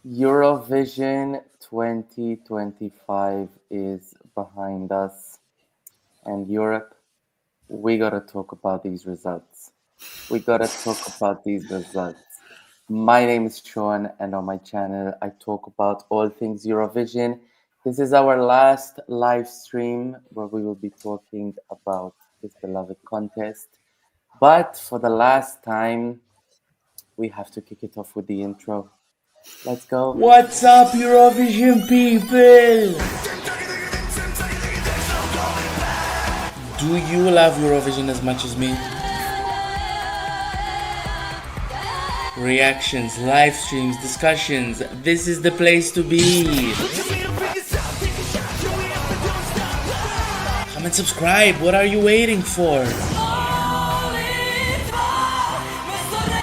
Eurovision 2025 is behind us, and Europe, we gotta talk about these results. We gotta talk about these results. My name is Sean, and on my channel, I talk about all things Eurovision. This is our last live stream where we will be talking about this beloved contest. But for the last time, we have to kick it off with the intro. Let's go. What's up, Eurovision people? Do you love Eurovision as much as me? Reactions, live streams, discussions. This is the place to be. Come and subscribe. What are you waiting for?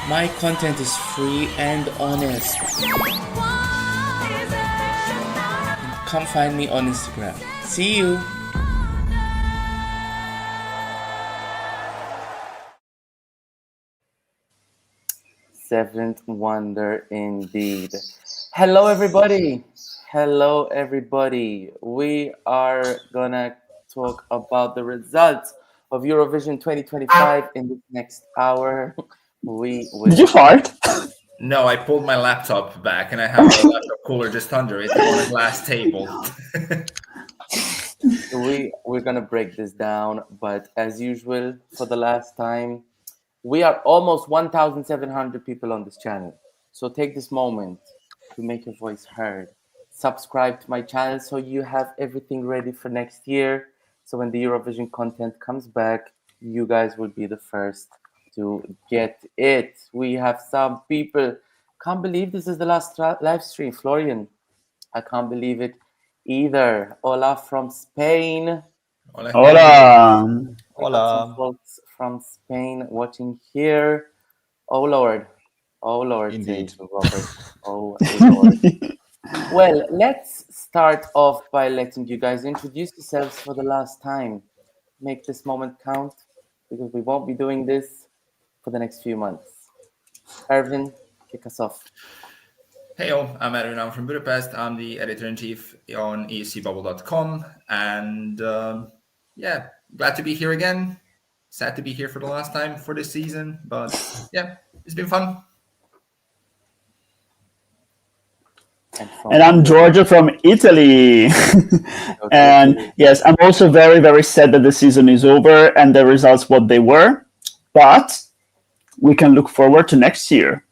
My content is free and honest. Come find me on Instagram. See you. Seventh wonder indeed. Hello, everybody. Hello, everybody. We are gonna talk about the results of Eurovision 2025 in this next hour. Did you fart? No, I pulled my laptop back and I have a laptop cooler just under it on a glass table. We're gonna break this down, but as usual, for the last time, we are almost 1,700 people on this channel. So take this moment to make your voice heard. Subscribe to my channel so you have everything ready for next year. So when the Eurovision content comes back, you guys will be the first to get it. We have some people. Can't believe this is the last live stream. Florian, I can't believe it either. Hola from Spain. Hola. Hola. We got some folks from Spain watching here. Oh Lord. Oh Lord. Indeed. Robert. Oh Lord. Well, let's start off by letting you guys introduce yourselves for the last time. Make this moment count because we won't be doing this for the next few months. Ervin, kick us off. Hey, all, I'm Ervin. I'm from Budapest. I'm the editor-in-chief on escbubble.com. And yeah, glad to be here again. Sad to be here for the last time for this season. But yeah, it's been fun. And I'm Georgia from Italy. And yes, I'm also very, very sad that the season is over and the results what they were. But we can look forward to next year.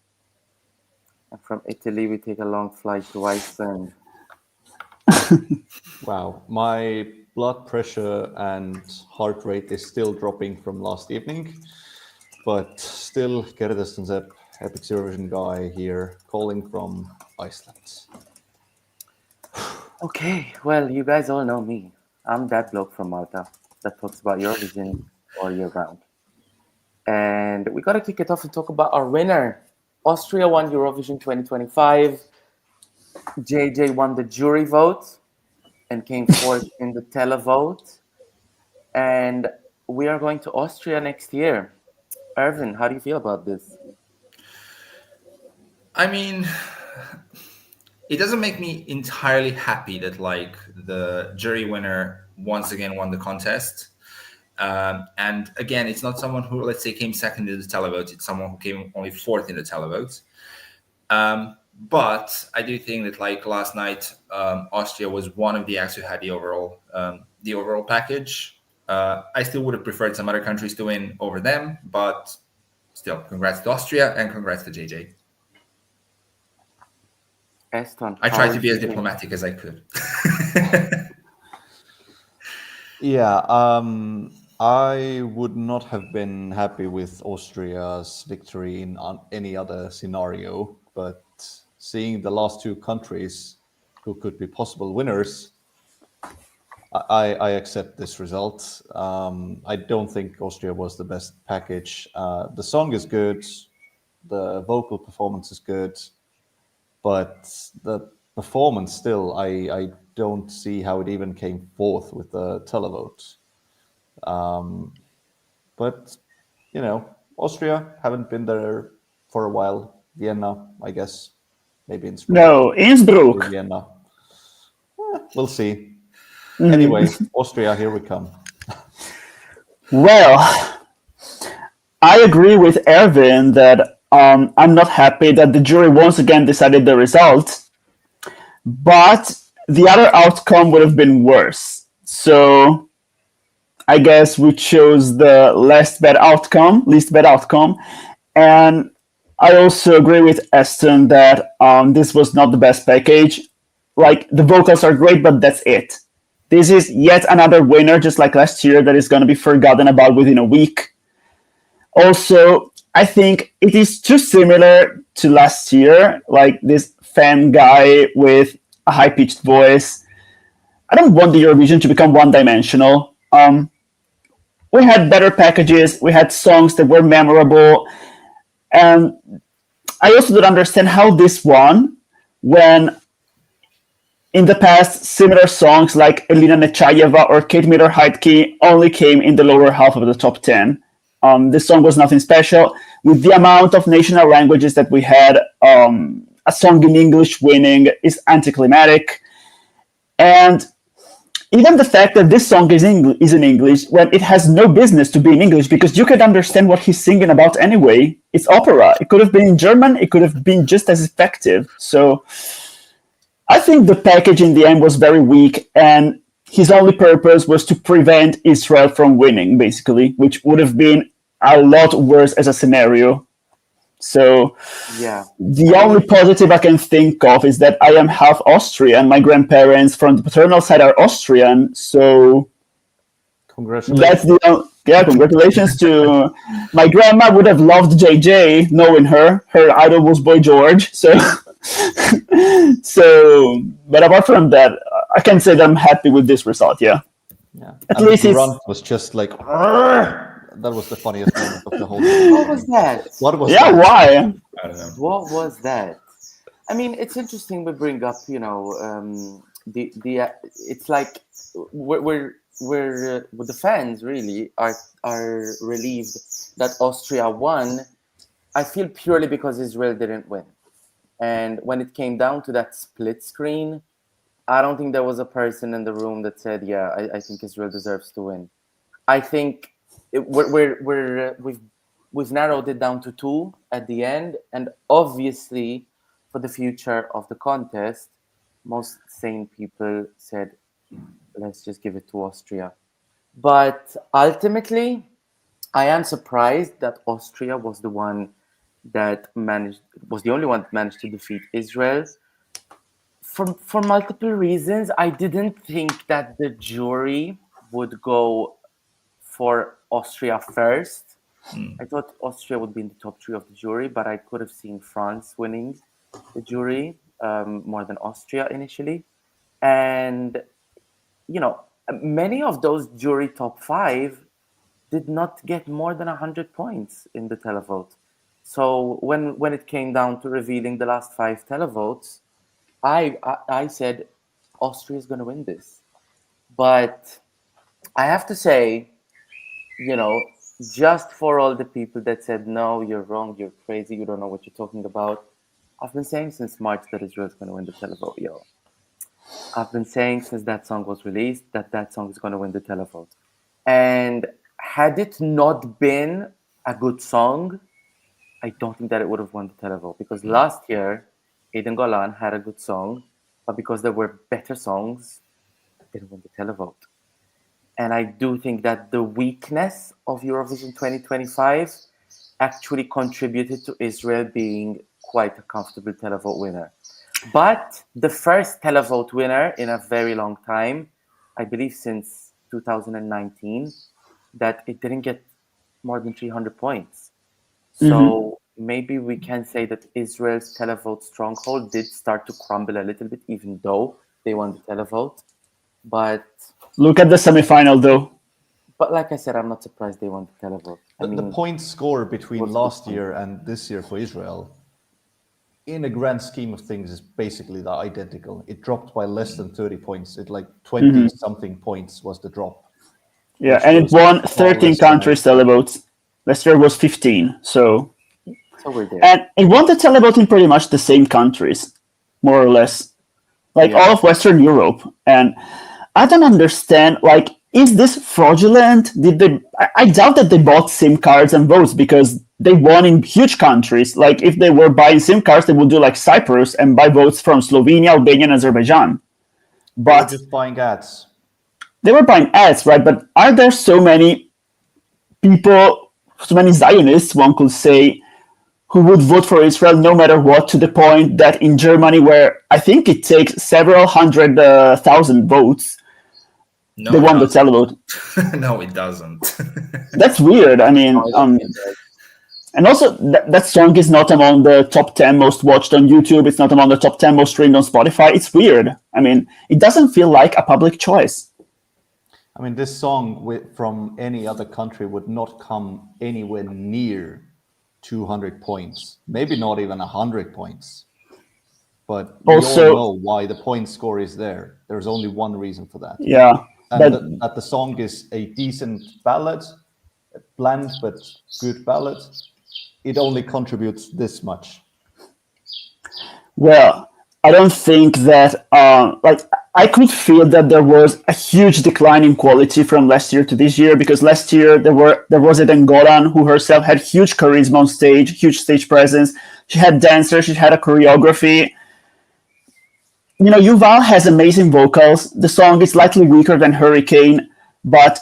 And from Italy, we take a long flight to Iceland. Wow, my blood pressure and heart rate is still dropping from last evening, but still Gerdes Sepp, Epic Eurovision guy here, calling from Iceland. Okay, well, you guys all know me. I'm that bloke from Malta that talks about Eurovision all year round. And we got to kick it off and talk about our winner. Austria won Eurovision 2025. JJ won the jury vote and came fourth in the televote. And we are going to Austria next year. Ervin, how do you feel about this? I mean, it doesn't make me entirely happy that like the jury winner once again won the contest. And again, it's not someone who, let's say, came second in the televote. It's someone who came only fourth in the televote. But I do think that, like last night, Austria was one of the acts who had the overall package. I still would have preferred some other countries to win over them, but still, congrats to Austria and congrats to JJ. Eston, I tried to be as diplomatic as I could. Yeah, I would not have been happy with Austria's victory in any other scenario, but seeing the last two countries who could be possible winners, I accept this result. I don't think Austria was the best package. The song is good, the vocal performance is good, but the performance still, I don't see how it even came fourth with the televote. But, you know, Austria haven't been there for a while. Vienna, I guess. maybe in Spain. No, Innsbruck. Vienna. We'll see. Anyway, Austria, here we come. Well, I agree with Erwin that I'm not happy that the jury once again decided the result, but the other outcome would have been worse. So I guess we chose the least bad outcome. And I also agree with Eston that this was not the best package. Like, the vocals are great, but that's it. This is yet another winner, just like last year, that is going to be forgotten about within a week. Also, I think it is too similar to last year, like this fan guy with a high-pitched voice. I don't want the Eurovision to become one-dimensional. We had better packages, we had songs that were memorable, and I also don't understand how this won when in the past similar songs like Elina Nechayeva or Kate Miller-Heidke only came in the lower half of the top 10. This song was nothing special. With the amount of national languages that we had, a song in English winning is anticlimactic. And even the fact that this song is in English when it has no business to be in English, because you can understand what he's singing about anyway. It's opera. It could have been in German. It could have been just as effective. So I think the package in the end was very weak, and his only purpose was to prevent Israel from winning, basically, which would have been a lot worse as a scenario. So the only positive I can think of is that I am half Austrian. My grandparents from the paternal side are Austrian, so congratulations. Congratulations to my grandma. Would have loved JJ, knowing her idol was Boy George. So but apart from that, I can say that I'm happy with this result. At least the grunt was just like, that was the funniest moment of the whole thing. What was that? That? Why? I don't know. What was that? I mean, it's interesting we bring up, it's like we're the fans really are relieved that Austria won. I feel purely because Israel didn't win. And when it came down to that split screen, I don't think there was a person in the room that said, I think Israel deserves to win. I think we've narrowed it down to 2 at the end, and obviously for the future of the contest, most sane people said, let's just give it to Austria. But ultimately, I am surprised that Austria was the only one that managed to defeat Israel. For multiple reasons. I didn't think that the jury would go for Austria first. I thought Austria would be in the top 3 of the jury, but I could have seen France winning the jury more than Austria initially. And, many of those jury top 5 did not get more than 100 points in the televote. So when it came down to revealing the last 5 televotes, I said Austria is going to win this. But I have to say, just for all the people that said, no, you're wrong, you're crazy, you don't know what you're talking about, I've been saying since March that Israel is going to win the televote, I've been saying since that song was released that song is going to win the televote. And had it not been a good song, I don't think that it would have won the televote, because last year Aidan Golan had a good song, but because there were better songs, it didn't win the televote. And I do think that the weakness of Eurovision 2025 actually contributed to Israel being quite a comfortable televote winner. But the first televote winner in a very long time, I believe since 2019, that it didn't get more than 300 points. So maybe we can say that Israel's televote stronghold did start to crumble a little bit, even though they won the televote. But look at the semifinal, though. But like I said, I'm not surprised they won the televote. The point score between last year and this year for Israel, in a grand scheme of things, is basically identical. It dropped by less than 30 points. It 20-something points was the drop. Yeah, and it won 13 countries televotes. Last year was 15. So So we're there. And it won the televote in pretty much the same countries, more or less, like all of Western Europe. And I don't understand, like, is this fraudulent? I doubt that they bought SIM cards and votes because they won in huge countries. Like, if they were buying SIM cards, they would do like Cyprus and buy votes from Slovenia, Albania, and Azerbaijan. But just buying ads. They were buying ads, right? But are there so many people, so many Zionists, one could say, who would vote for Israel no matter what, to the point that in Germany, where I think it takes several hundred thousand votes, they won the televote? No, it doesn't. That's weird. I mean, and also that song is not among the top 10 most watched on YouTube. It's not among the top 10 most streamed on Spotify. It's weird. I mean, it doesn't feel like a public choice. I mean, this song from any other country would not come anywhere near 200 points, maybe not even 100 points. But we all know why the point score is there. There's only one reason for that. Yeah. And that the song is a decent ballad, a bland but good ballad. It only contributes this much. Well, I don't think that, I could feel that there was a huge decline in quality from last year to this year, because last year there was Eden Golan, who herself had huge charisma on stage, huge stage presence. She had dancers, she had a choreography. You know, Yuval has amazing vocals. The song is slightly weaker than Hurricane, but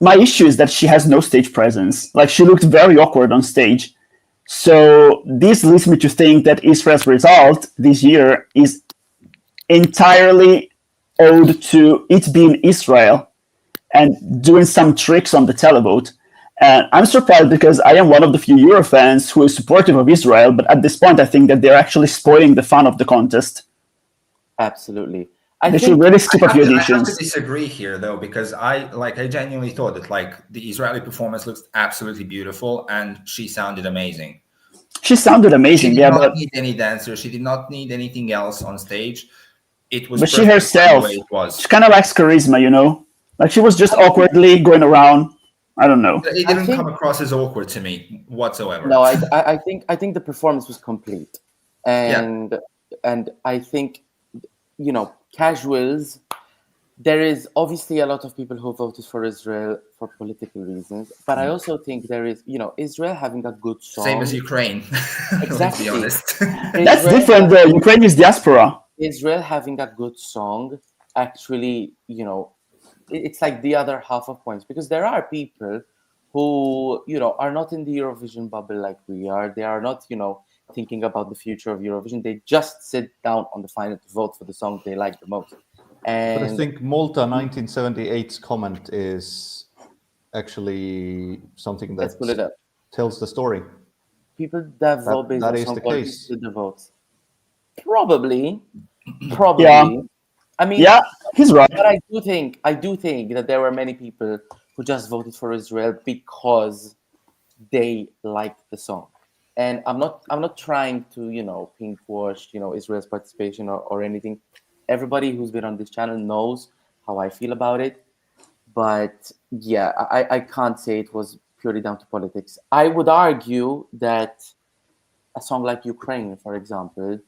my issue is that she has no stage presence. Like, she looked very awkward on stage. So this leads me to think that Israel's result this year is entirely owed to it being Israel and doing some tricks on the televote. And I'm surprised because I am one of the few Euro fans who is supportive of Israel, but at this point I think that they're actually spoiling the fun of the contest. Absolutely. They should really skip a few editions. I have to disagree here, though, because I genuinely thought that the Israeli performance looks absolutely beautiful, and she sounded amazing. She sounded amazing, she did not need any dancers. She did not need anything else on stage. It was, but she herself, the way it was. She kind of lacks charisma, you know. Like, she was just awkwardly going around. I don't know. It didn't come across as awkward to me whatsoever. No, I think the performance was complete, and I think, you know, casuals, there is obviously a lot of people who voted for Israel for political reasons, but I also think there is, you know, Israel having a good song. Same as Ukraine. Exactly. Let's be honest. That's different though. Ukraine is diaspora. Israel having a good song, actually, you know, it's like the other half of points, because there are people who, you know, are not in the Eurovision bubble like we are. They are not, you know, thinking about the future of Eurovision. They just sit down on the final to vote for the song they like the most. And but I think Malta 1978's comment is actually something that tells the story. People that vote based on song quality did the votes. Probably. Yeah. I mean, yeah, he's right. But I do think that there were many people who just voted for Israel because they liked the song. And I'm not trying to, you know, pink wash, you know, Israel's participation or anything. Everybody who's been on this channel knows how I feel about it. But yeah, I can't say it was purely down to politics. I would argue that a song like Ukraine, for example,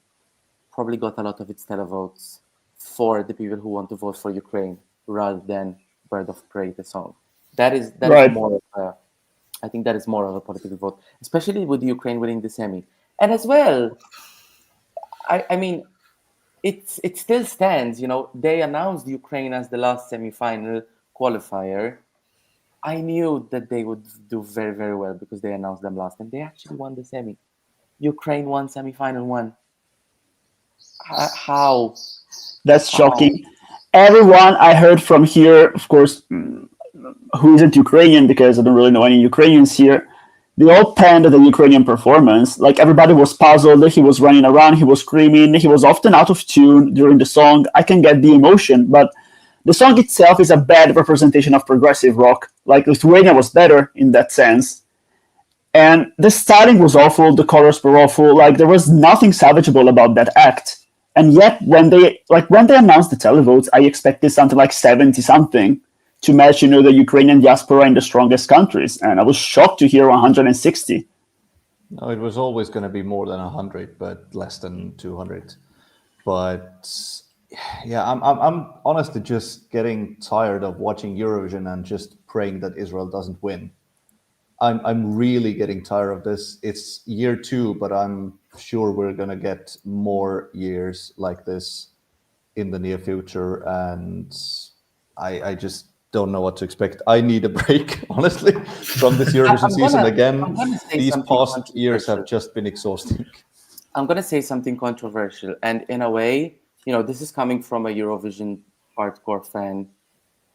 probably got a lot of its televotes for the people who want to vote for Ukraine rather than Bird of Prey, the song. That is more of a, I think that is more of a political vote, especially with Ukraine winning the semi. And as well, I mean, it still stands, you know, they announced Ukraine as the last semi-final qualifier. I knew that they would do very, very well because they announced them last and they actually won the semi. Ukraine won semi-final one. How? That's shocking. Everyone I heard from here, of course, who isn't Ukrainian, because I don't really know any Ukrainians here, they all panned the Ukrainian performance. Like, everybody was puzzled. He was running around. He was screaming. He was often out of tune during the song. I can get the emotion, but the song itself is a bad representation of progressive rock. Like, Lithuania was better in that sense. And the styling was awful. The colors were awful. Like, there was nothing salvageable about that act. And yet, when they announced the televotes, I expected something like 70-something to match, you know, the Ukrainian diaspora in the strongest countries. And I was shocked to hear 160. No, it was always going to be more than 100, but less than 200. But yeah, I'm honestly just getting tired of watching Eurovision and just praying that Israel doesn't win. I'm really getting tired of this. It's year 2, but I'm sure we're gonna get more years like this in the near future, and I just don't know what to expect. I need a break, honestly, from this Eurovision season again. I'm gonna say These something past years have controversial. just been exhausting. I'm going to say something controversial. And in a way, this is coming from a Eurovision hardcore fan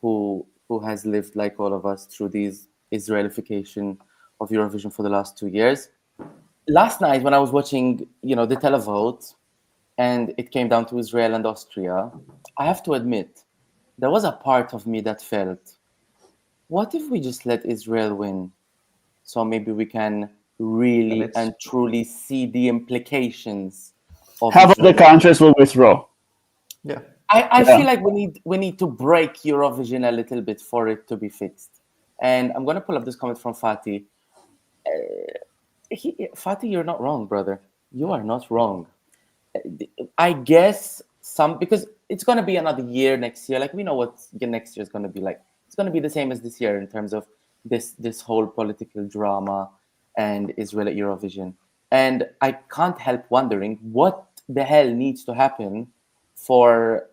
who has lived, like all of us, through these Israelification of Eurovision for the last 2 years. Last night, when I was watching, the televote, and it came down to Israel and Austria, I have to admit, there was a part of me that felt, what if we just let Israel win? So maybe we can really and truly see the implications of How about the Israel. countries will withdraw? Yeah. I feel like we need to break Eurovision a little bit for it to be fixed. And I'm going to pull up this comment from Fatih. Fatih, you're not wrong, brother. You are not wrong. I guess because it's going to be another year next year. Like, we know what next year is going to be like. It's going to be the same as this year in terms of this whole political drama and Israel at Eurovision. And I can't help wondering what the hell needs to happen for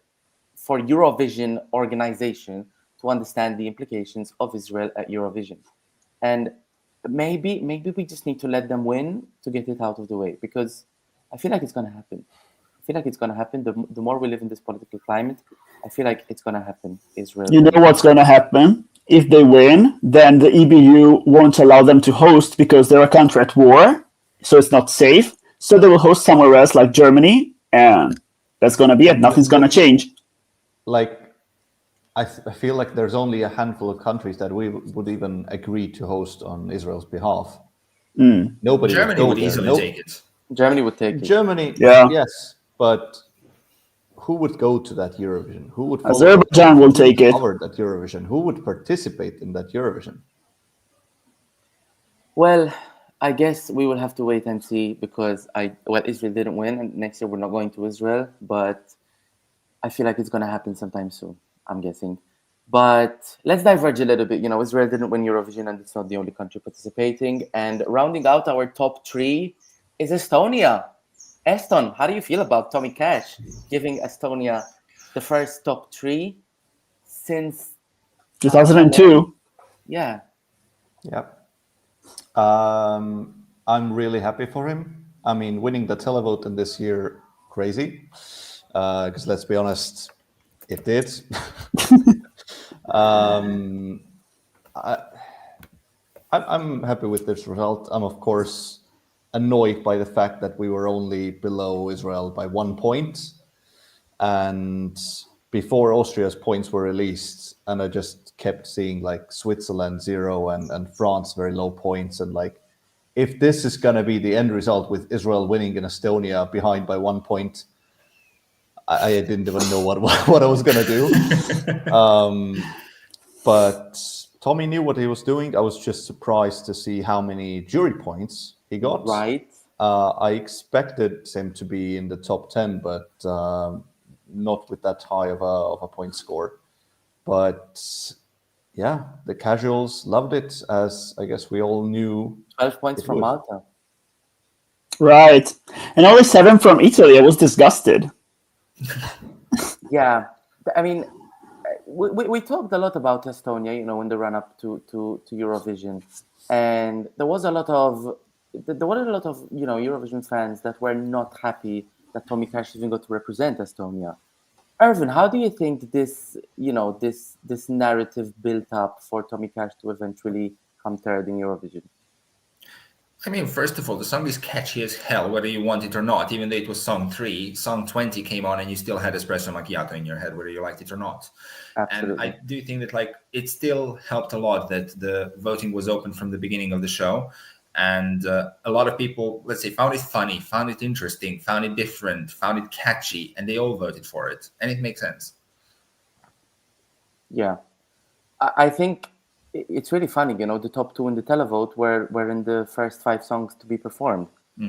Eurovision organization to understand the implications of Israel at Eurovision. And maybe we just need to let them win to get it out of the way, because I feel like it's going to happen. I feel like it's going to happen. The more we live in this political climate, I feel like it's going to happen. Israel. You know what's going to happen? If they win, then the EBU won't allow them to host because they're a country at war, so it's not safe. So they will host somewhere else, like Germany, and that's going to be it. Nothing's going to change. Like, I feel like there's only a handful of countries that we would even agree to host on Israel's behalf. Nobody. Germany would easily take it. Germany would take it. Germany, yeah, yes, but who would go to that Eurovision? Who would follow Azerbaijan will take it. Cover that Eurovision? Who would participate in that Eurovision? Well, I guess we will have to wait and see, because Israel didn't win, and next year we're not going to Israel. But I feel like it's going to happen sometime soon, I'm guessing. But let's diverge a little bit. Israel didn't win Eurovision, and it's not the only country participating. And rounding out our top 3 is Estonia. Eston, how do you feel about Tommy Cash giving Estonia the first top 3 since 2002? Yeah. I'm really happy for him. I mean, winning the televote in this year, crazy. Because let's be honest, it did. I'm happy with this result. I'm, of course, annoyed by the fact that we were only below Israel by 1 point. And before Austria's points were released, and I just kept seeing like Switzerland 0 and France very low points. And like, if this is going to be the end result with Israel winning in Estonia behind by 1 point, I didn't even know what I was going to do. But Tommy knew what he was doing. I was just surprised to see how many jury points he got. Right. I expected him to be in the top 10, but not with that high of a point score. But yeah, the casuals loved it, as I guess we all knew. 12 points from Malta. Right. And only 7 from Italy. I was disgusted. Yeah. I mean, we talked a lot about Estonia, in the run-up to Eurovision. And there was a lot of Eurovision fans that were not happy that Tommy Cash even got to represent Estonia. Ervin, how do you think this narrative built up for Tommy Cash to eventually come third in Eurovision? I mean, first of all, the song is catchy as hell, whether you want it or not. Even though it was song 3, song 20 came on and you still had espresso macchiato in your head, whether you liked it or not. Absolutely. And I do think that it still helped a lot that the voting was open from the beginning of the show. And a lot of people, let's say, found it funny, found it interesting, found it different, found it catchy, and they all voted for it. And it makes sense. Yeah. I think it's really funny, the top 2 in the televote were in the first 5 songs to be performed.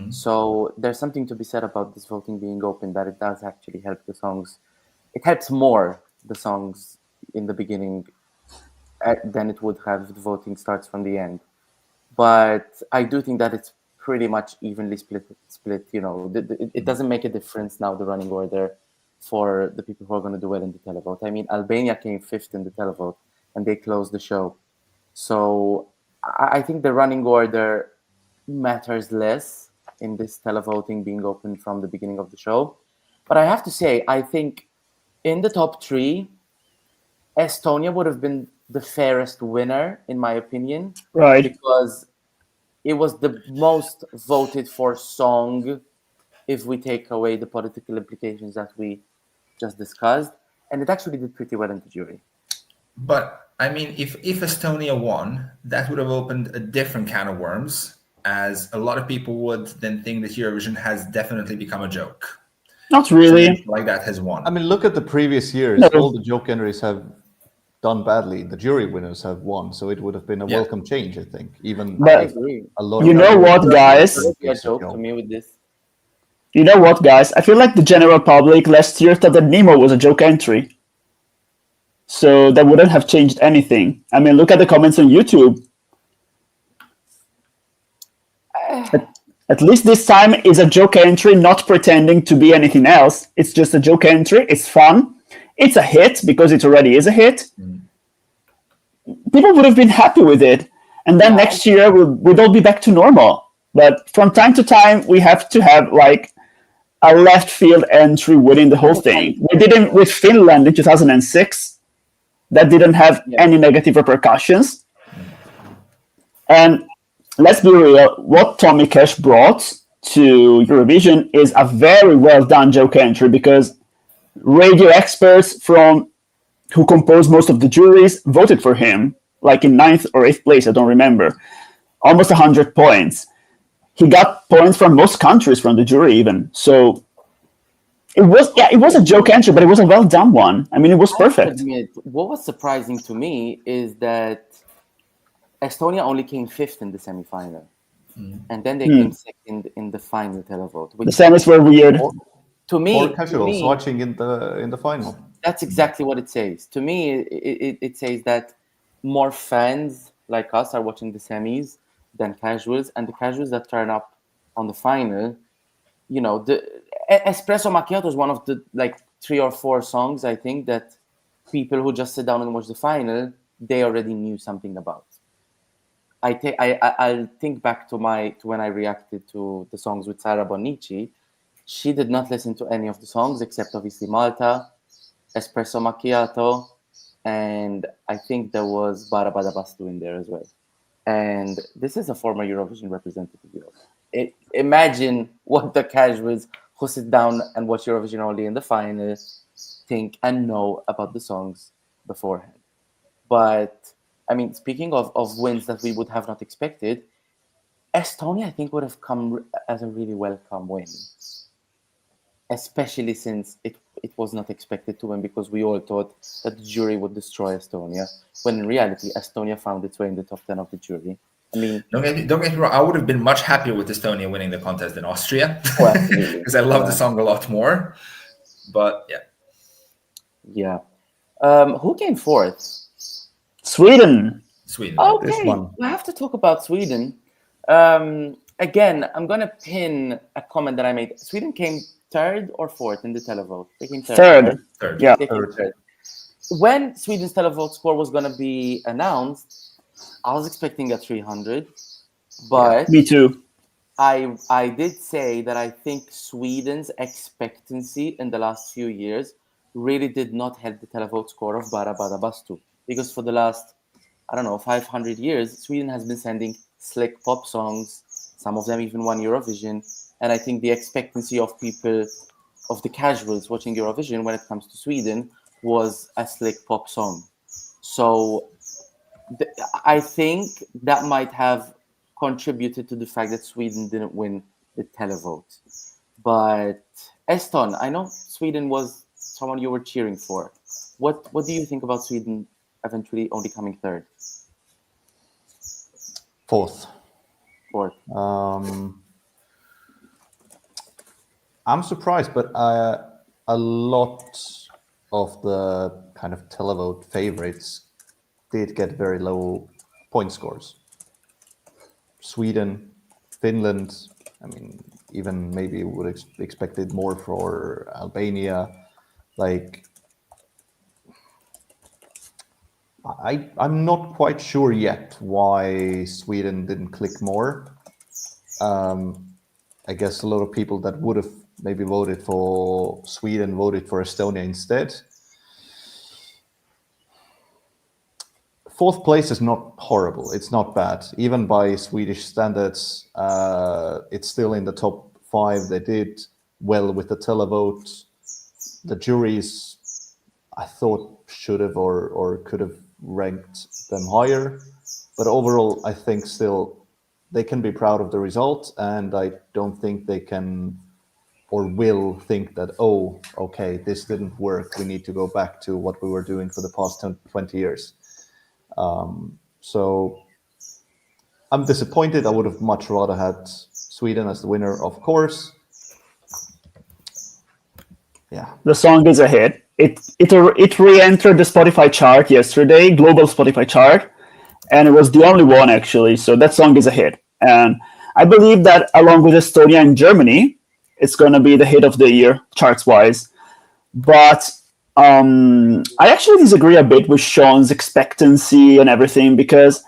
So there's something to be said about this voting being open, that it does actually help the songs. It helps more the songs in the beginning than it would have if the voting starts from the end. But I do think that it's pretty much evenly split. It doesn't make a difference now, the running order, for the people who are going to do well in the televote. I mean, Albania came 5th in the televote, and they closed the show. So I think the running order matters less in this televoting being open from the beginning of the show. But I have to say, I think in the top 3, Estonia would have been the fairest winner, in my opinion. Right. Because it was the most voted for song, if we take away the political implications that we just discussed. And it actually did pretty well in the jury. But I mean, if Estonia won, that would have opened a different can of worms, as a lot of people would then think that Eurovision has definitely become a joke. Not really. Something like that has won. I mean, look at the previous years. No. All the joke entries have done badly. The jury winners have won, so it would have been a welcome change, I think. Even But I agree. a lot. You know what, guys? A joke to me with this. You know what, guys? I feel like the general public last year thought that Nemo was a joke entry. So that wouldn't have changed anything. I mean, look at the comments on YouTube. At least this time is a joke entry, not pretending to be anything else. It's just a joke entry. It's fun. It's a hit because it already is a hit. People would have been happy with it. And then next year, we'd all be back to normal. But from time to time, we have to have like a left field entry winning the whole thing. We did it with Finland in 2006. That didn't have any negative repercussions. And let's be real, what Tommy Cash brought to Eurovision is a very well done joke entry, because radio experts who composed most of the juries voted for him, like in 9th or 8th place, I don't remember. Almost 100 points. He got points from most countries from the jury even. So it was a joke entry, but it was a well done one. I mean, it was perfect. What was surprising to me is that Estonia only came 5th in the semi-final, and then they came 2nd in the final televote. The semis were weird. To me, or casuals watching in the final. That's exactly what it says. To me, it says that more fans like us are watching the semis than casuals, and the casuals that turn up on the final, the Espresso Macchiato is one of the 3 or 4 songs, I think, that people who just sit down and watch the final, they already knew something about. I'll think back to when I reacted to the songs with Sara Bonnici. She did not listen to any of the songs except obviously Malta, Espresso Macchiato, and I think there was Bara, Bada, Bastu in there as well. And this is a former Eurovision representative. Imagine what the casuals who sit down and watch Eurovision only in the final think and know about the songs beforehand. But I mean, speaking of wins that we would have not expected, Estonia, I think, would have come as a really welcome win, especially since it was not expected to win, because we all thought that the jury would destroy Estonia, when in reality, Estonia found its way in the top 10 of the jury. I mean, don't get me wrong. I would have been much happier with Estonia winning the contest than Austria, because I love the song a lot more. But yeah. Who came 4th? Sweden. Okay, This one. we have to talk about Sweden. Again, I'm going to pin a comment that I made. Sweden came 3rd or 4th in the televote? They came 3rd. Right? Third. Yeah. They came 3rd. When Sweden's televote score was going to be announced, I was expecting a 300, but Me too. I did say that I think Sweden's expectancy in the last few years really did not help the televote score of Bara, Bada, Bastu, because for the last, 500 years, Sweden has been sending slick pop songs. Some of them even won Eurovision. And I think the expectancy of people, of the casuals watching Eurovision when it comes to Sweden, was a slick pop song. So I think that might have contributed to the fact that Sweden didn't win the televote. But Eston, I know Sweden was someone you were cheering for. What do you think about Sweden eventually only coming 3rd? Fourth. Fourth. I'm surprised, but a lot of the kind of televote favorites did get very low point scores. Sweden, Finland, I mean, even maybe would expected more for Albania. Like, I'm not quite sure yet why Sweden didn't click more. I guess a lot of people that would have maybe voted for Sweden voted for Estonia instead. Fourth place is not horrible. It's not bad. Even by Swedish standards, it's still in the top 5. They did well with the televote. The juries, I thought, should have or could have ranked them higher. But overall, I think still they can be proud of the result. And I don't think they can or will think that, oh, okay, this didn't work. We need to go back to what we were doing for the past 20 years. So I'm disappointed. I would have much rather had Sweden as the winner, of course. Yeah, the song is a hit. It re-entered the Spotify chart yesterday, global Spotify chart, and it was the only one actually. So that song is a hit, and I believe that along with Estonia and Germany, it's going to be the hit of the year charts wise. But I actually disagree a bit with Sean's expectancy and everything, because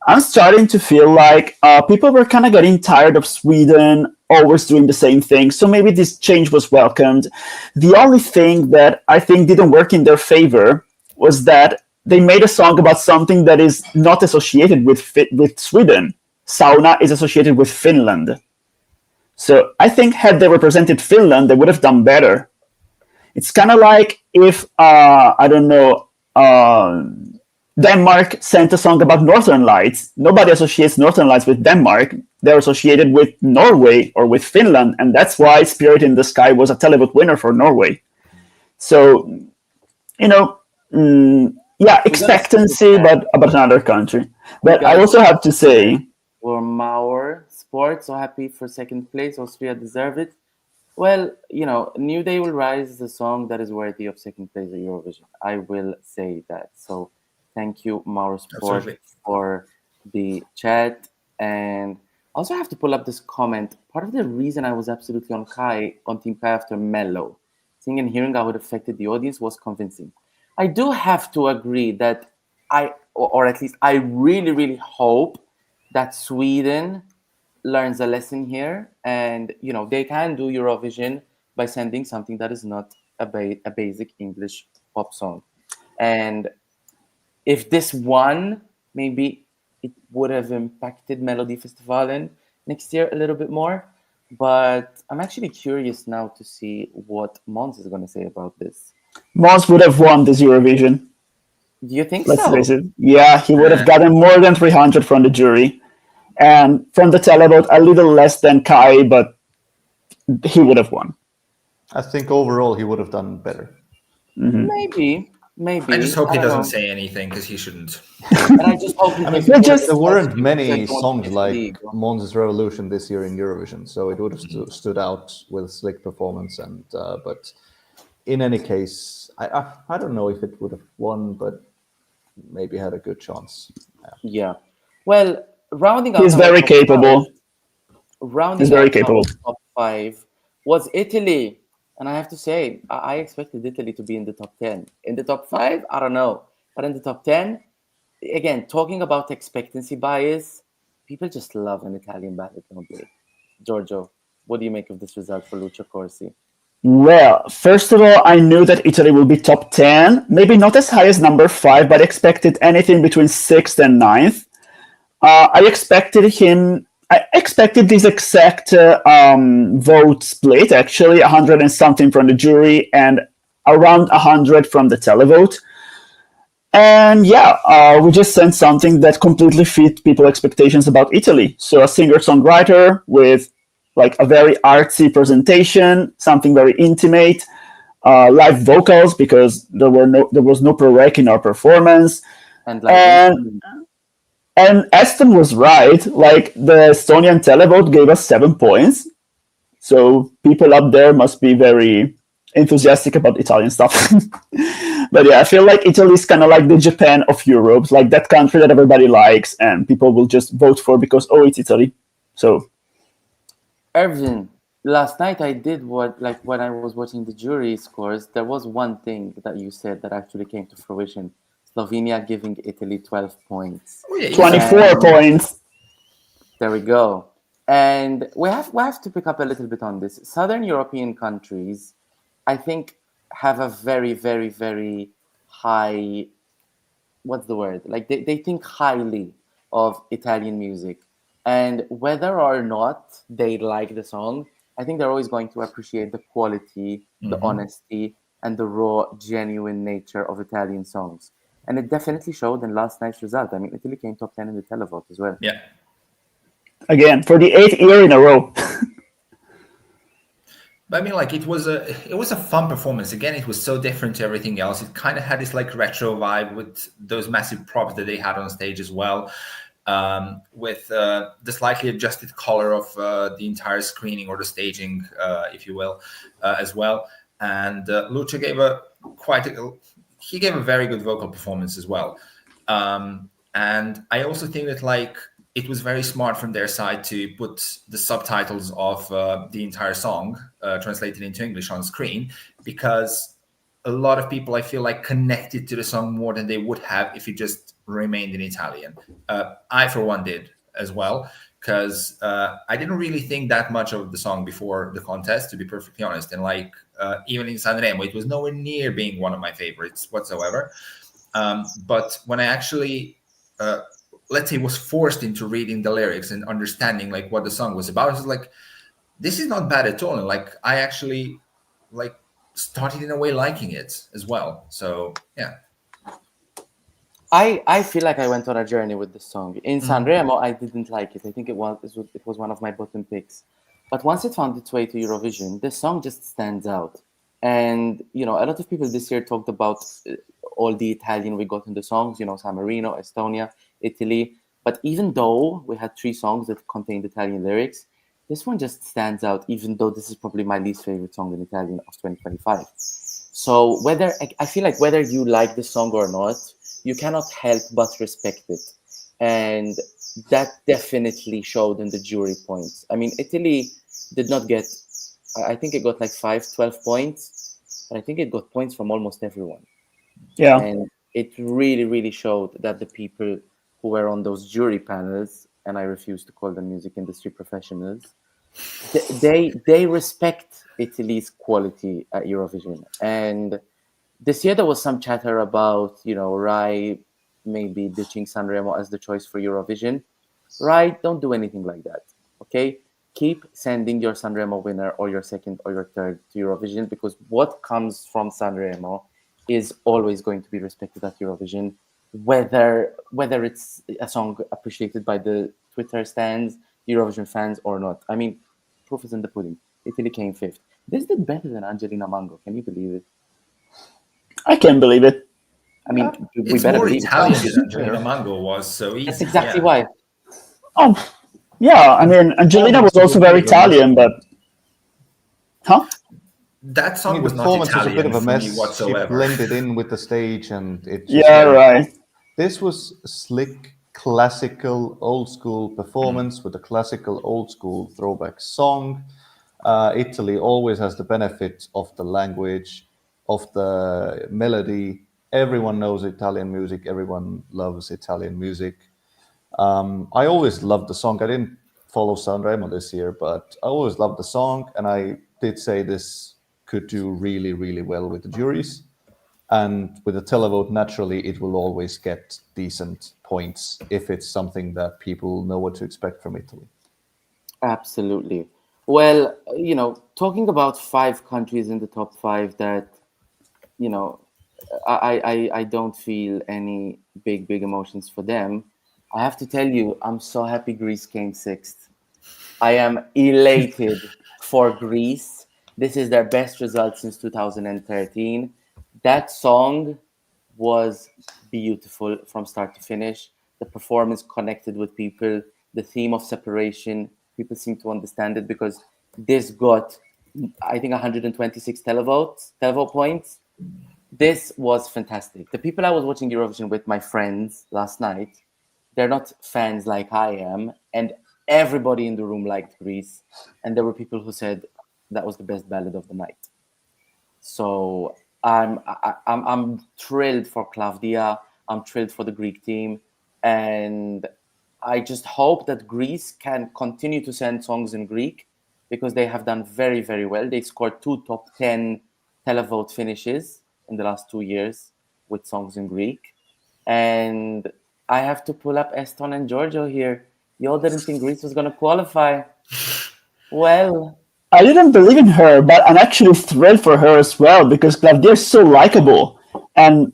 I'm starting to feel like people were kind of getting tired of Sweden always doing the same thing. So maybe this change was welcomed. The only thing that I think didn't work in their favor was that they made a song about something that is not associated with Sweden. Sauna is associated with Finland. So I think had they represented Finland, they would have done better. It's kind of like if, I don't know, Denmark sent a song about Northern Lights. Nobody associates Northern Lights with Denmark. They're associated with Norway or with Finland, and that's why Spirit in the Sky was a televote winner for Norway. So, you know, yeah, expectancy, but about another country. But I also have to say... For Mauer Sport, so happy for second place. Austria deserve it. Well, you know, New Day Will Rise is a song that is worthy of second place at Eurovision. I will say that. So thank you, Mauer Sport, for the chat. And also have to pull up this comment. Part of the reason I was absolutely on Team Kai after Mello, seeing and hearing how it affected the audience was convincing. I do have to agree that or at least I really, really hope that Sweden learns a lesson here, and you know they can do Eurovision by sending something that is not a basic English pop song. And if this won, maybe it would have impacted Melodifestivalen next year a little bit more. But I'm actually curious now to see what Mons is going to say about this. Mons would have won this Eurovision. Do you think Let's so? face it. Yeah, he would have gotten more than 300 from the jury. And from the televote, a little less than Kai, but he would have won. I think overall he would have done better. Mm-hmm. Maybe. I just hope he doesn't say anything, because he shouldn't. And I just hope there weren't many songs like Mons' Revolution this year in Eurovision, so it would have stood out with slick performance. And but in any case, I don't know if it would have won, but maybe had a good chance. Yeah. Well, rounding up, he's very capable. He's very capable. Top 5 was Italy, and I have to say, I expected Italy to be in the top 10. In the top 5, I don't know, but in the top 10, again, talking about expectancy bias, people just love an Italian ballad, don't they? Giorgio, what do you make of this result for Lucio Corsi? Well, first of all, I knew that Italy will be top 10, maybe not as high as number 5, but expected anything between 6th and 9th. I expected this exact vote split, actually, 100 and something from the jury and around 100 from the televote. And yeah, we just sent something that completely fit people's expectations about Italy. So a singer-songwriter with like a very artsy presentation, something very intimate, live vocals, because there was no prorec in our performance. And Aston was right. Like the Estonian televote gave us 7 points. So people up there must be very enthusiastic about Italian stuff. But yeah, I feel like Italy is kind of like the Japan of Europe, like that country that everybody likes and people will just vote for because, oh, it's Italy. So, Ervin, last night I did when I was watching the jury scores, there was one thing that you said that actually came to fruition. Slovenia giving Italy 12 points. Oh, yeah, 24 points. There we go. And we have to pick up a little bit on this. Southern European countries, I think, have a very, very, very high, what's the word? Like they think highly of Italian music. And whether or not they like the song, I think they're always going to appreciate the quality, the honesty, and the raw, genuine nature of Italian songs. And it definitely showed in last night's result. I mean, Italy came top 10 in the televote as well. Yeah. Again, for the 8th year in a row. But I mean, like it was a fun performance. Again, it was so different to everything else. It kind of had this like retro vibe with those massive props that they had on stage as well, with the slightly adjusted color of the entire screening or the staging, if you will, as well. And Lucha gave a very good vocal performance as well. And I also think that like it was very smart from their side to put the subtitles of the entire song translated into English on screen, because a lot of people, I feel like, connected to the song more than they would have if it just remained in Italian. I, for one, did as well, because I didn't really think that much of the song before the contest, to be perfectly honest. And like even in Sanremo, it was nowhere near being one of my favorites whatsoever. But when I actually let's say was forced into reading the lyrics and understanding like what the song was about, I was like, this is not bad at all. And like I actually like started in a way liking it as well. So yeah. I feel like I went on a journey with this song. In Sanremo, I didn't like it. I think it was one of my bottom picks. But once it found its way to Eurovision, this song just stands out. And you know, a lot of people this year talked about all the Italian we got in the songs, you know, San Marino, Estonia, Italy. But even though we had 3 songs that contained Italian lyrics, this one just stands out, even though this is probably my least favorite song in Italian of 2025. So I feel like whether you like the song or not, you cannot help but respect it. And that definitely showed in the jury points. I mean, Italy did not get, I think it got like 12 points, but I think it got points from almost everyone. Yeah. And it really, really showed that the people who were on those jury panels, and I refuse to call them music industry professionals, they respect Italy's quality at Eurovision. And this year there was some chatter about, you know, Rai maybe ditching Sanremo as the choice for Eurovision. Rai, don't do anything like that, okay? Keep sending your Sanremo winner or your second or your third to Eurovision, because what comes from Sanremo is always going to be respected at Eurovision, whether it's a song appreciated by the Twitter stands, Eurovision fans or not. I mean, proof is in the pudding. Italy came 5th. This did better than Angelina Mango. Can you believe it? I can't believe it. I mean, we It's better more believe Italian it. than Angelina Mango was, so easy. That's exactly yeah. why. Oh, yeah. I mean, Angelina was also very Italian, but... Huh? That song I mean, was the not performance was a Italian bit of a for me mess. She whatsoever. blended in with the stage, and it. Just, Yeah, right. This was a slick, classical, old school performance with a classical, old school throwback song. Italy always has the benefit of the language, of the melody. Everyone knows Italian music. Everyone loves Italian music. I always loved the song. I didn't follow Sanremo this year, but I always loved the song, and I did say this could do really, really well with the juries. And with a televote, naturally, it will always get decent points if it's something that people know what to expect from Italy. Absolutely. Well, you know, talking about 5 countries in the top 5 that, you know, I don't feel any big emotions for them. I have to tell you, I'm so happy Greece came 6th. I am elated for Greece. This is their best result since 2013. That song was beautiful from start to finish. The the performance connected with people, the theme of separation. People seem to understand it because this got, I think, 126 televote points. This was fantastic. The people I was watching Eurovision with, my friends, last night, they're not fans like I am, and everybody in the room liked Greece, and there were people who said that was the best ballad of the night. So I'm thrilled for Claudia. I'm thrilled for the Greek team, and I just hope that Greece can continue to send songs in Greek because they have done very, very well. They scored 2 top 10 televote finishes in the last 2 years with songs in Greek, and I have to pull up Eston and Giorgio here. Y'all didn't think Greece was going to qualify. Well, I didn't believe in her, but I'm actually thrilled for her as well because Claudia is so likable, and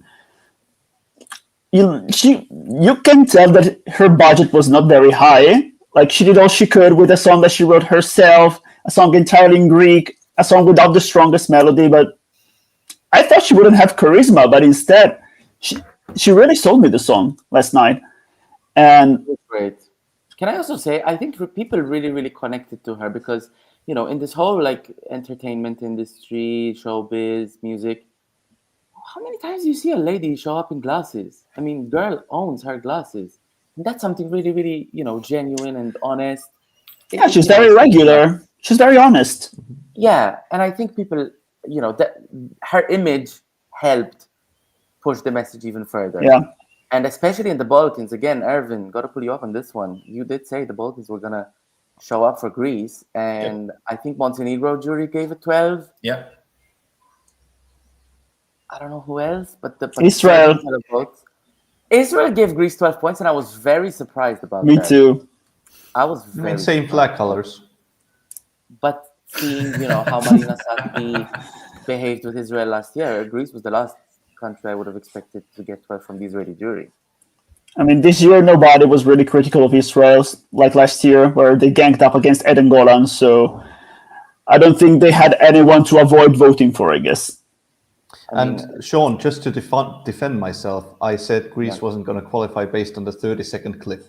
you can tell that her budget was not very high. Like, she did all she could with a song that she wrote herself, a song entirely in Greek, a song without the strongest melody. But I thought she wouldn't have charisma, but instead, she really sold me the song last night. And great. Can I also say, I think people really, really connected to her because, you know, in this whole like entertainment industry, showbiz, music, how many times do you see a lady show up in glasses? I mean, girl owns her glasses. And that's something really, really, you know, genuine and honest. Yeah, she's very regular. She's very honest. Yeah, and I think people, you know, that her image helped push the message even further. Yeah. And especially in the Balkans, again, Ervin, got to pull you up on this one. You did say the Balkans were going to show up for Greece, and I think Montenegro jury gave it 12. Yeah. I don't know who else, but Israel. Israel gave Greece 12 points, and I was very surprised about Me that. too. I was very same flag colors. But seeing, you know, how Marina Satti behaved with Israel last year, Greece was the last country I would have expected to get 12 from the Israeli jury. I mean, this year nobody was really critical of Israel, like last year, where they ganged up against Eden Golan. So I don't think they had anyone to avoid voting for, I guess. And Sean, just to defend myself, I said Greece wasn't going to qualify based on the 30-second clip.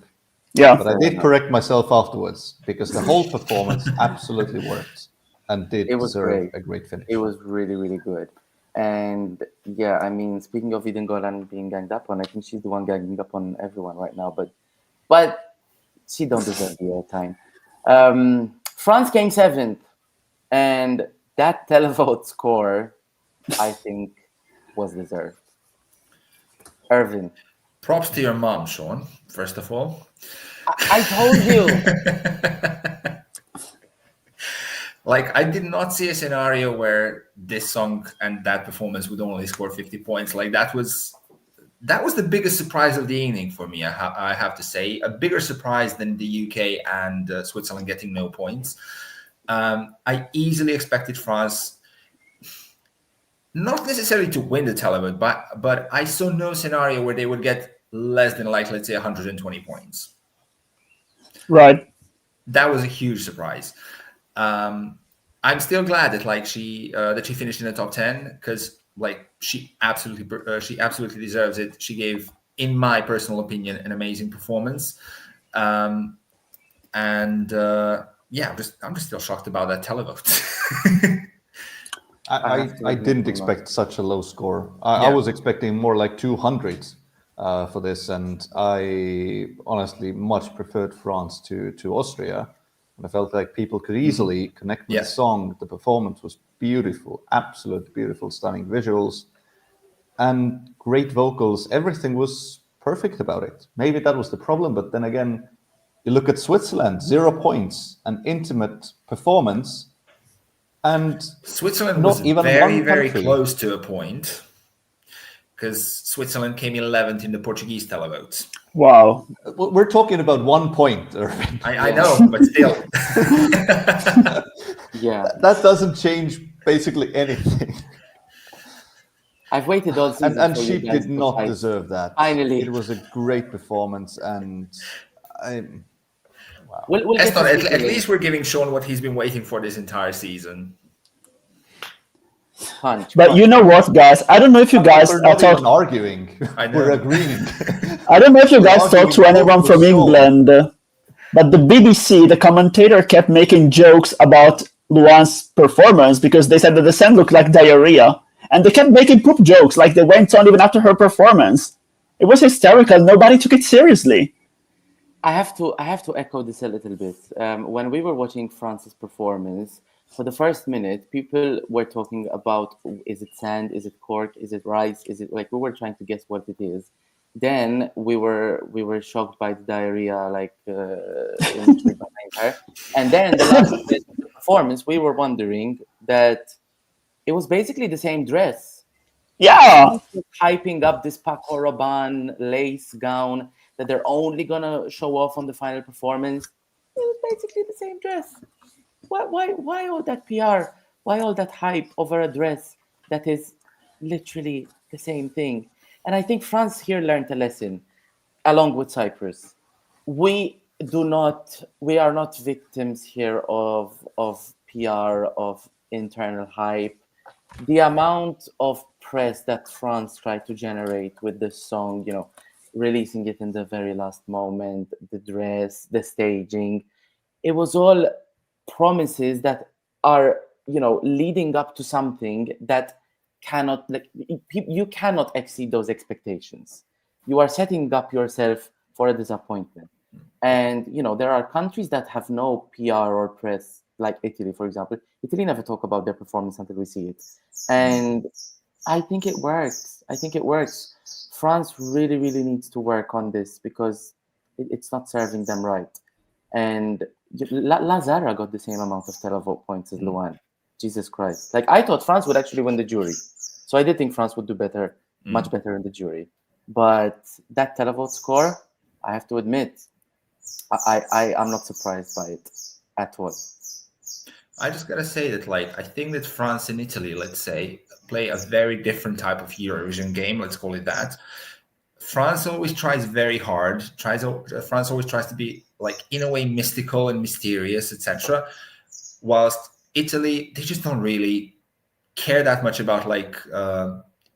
Yeah. But I did correct myself afterwards because the whole performance absolutely worked and did deserve a great finish. It was really, really good. And yeah, I mean, speaking of Eden Golan being ganged up on, I think she's the one ganging up on everyone right now. But she don't deserve the airtime. France came 7th, and that televote score, I think, was deserved. Ervin. Props to your mom, Sean, first of all. I told you. Like, I did not see a scenario where this song and that performance would only score 50 points. Like, that was the biggest surprise of the evening for me, I have to say. A bigger surprise than the UK and Switzerland getting no points. I easily expected France not necessarily to win the televote, but I saw no scenario where they would get less than, like, let's say 120 points. Right. That was a huge surprise. I'm still glad that, like, she finished in the top 10 because, like, she absolutely deserves it. She gave, in my personal opinion, an amazing performance. Yeah, I'm just still shocked about that televote. I didn't expect such a low score. I was expecting more like 200s for this, and I honestly much preferred France to Austria. And I felt like people could easily connect with the song. The performance was beautiful, absolutely beautiful, stunning visuals, and great vocals. Everything was perfect about it. Maybe that was the problem, but then again, you look at Switzerland, 0 points, an intimate performance. And Switzerland was very close to a point because Switzerland came 11th in the Portuguese televote. Wow. We're talking about 1 point. I know, but still. Yeah. That doesn't change basically anything. I've waited all season. And she did not deserve that. Finally. It was a great performance, and wow. We'll at least we're giving Sean what he's been waiting for this entire season. Punch. But you know what, guys? I don't know if you guys We're not even talked. arguing. I know. We're agreeing. I don't know if you We're guys arguing talked to anyone over from the song. England, but the BBC, the commentator, kept making jokes about Luan's performance because they said that the sand looked like diarrhea, and they kept making poop jokes like they went on even after her performance. It was hysterical. Nobody took it seriously. I have to echo this a little bit. When we were watching France's performance, for the first minute, people were talking about, is it sand, is it cork, is it rice, is it, like, we were trying to guess what it is. Then we were shocked by the diarrhea, like imagery behind her. And then the last bit of the performance, we were wondering that it was basically the same dress. Yeah. Hyping up this Paco Rabanne lace gown that they're only gonna show off on the final performance. It was basically the same dress. Why all that PR? Why all that hype over a dress that is literally the same thing? And I think France here learned a lesson, along with Cyprus. We are not victims here of PR, of internal hype. The amount of press that France tried to generate with this song, releasing it in the very last moment, the dress, the staging, it was all promises that are, leading up to something that cannot, you cannot exceed those expectations. You are setting up yourself for a disappointment. And, there are countries that have no PR or press, like Italy, for example. Italy never talk about their performance until we see it. And I think it works. France really, really needs to work on this because it's not serving them right. And Lazara got the same amount of televote points as Luan. Jesus Christ. Like, I thought France would actually win the jury. So I did think France would do better, much better in the jury. But that televote score, I have to admit, I'm not surprised by it at all. I just gotta say that, I think that France and Italy, let's say, play a very different type of Eurovision game. Let's call it that. France always tries very hard. France always tries to be, in a way, mystical and mysterious, etc. Whilst Italy, they just don't really care that much about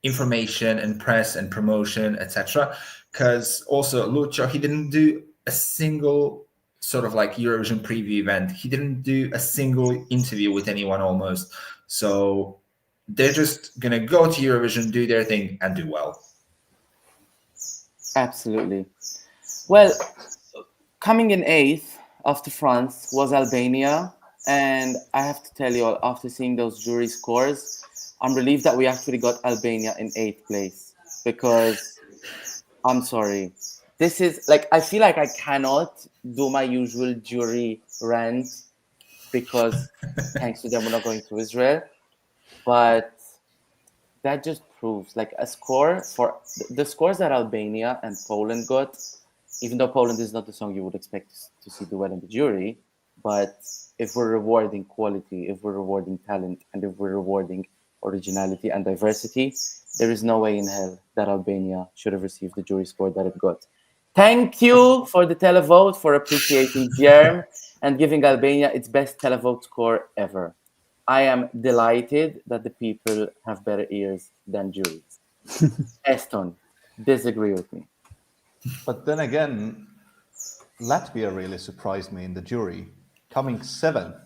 information and press and promotion, etc. Because also Lucio, he didn't do a single sort of Eurovision preview event. He didn't do a single interview with anyone almost. So they're just gonna go to Eurovision, do their thing, and do well. Absolutely. Well, coming in 8th after France was Albania. And I have to tell you all, after seeing those jury scores, I'm relieved that we actually got Albania in 8th place. Because, I'm sorry, this is, I feel like I cannot do my usual jury rant because, thanks to them, we're not going to Israel. But that just proves, a score for the scores that Albania and Poland got, even though Poland is not the song you would expect to see do well in the jury, but if we're rewarding quality, if we're rewarding talent, and if we're rewarding originality and diversity, there is no way in hell that Albania should have received the jury score that it got. Thank you for the televote, for appreciating Germ and giving Albania its best televote score ever. I am delighted that the people have better ears than juries. Eston, disagree with me. But then again, Latvia really surprised me in the jury, coming 7th.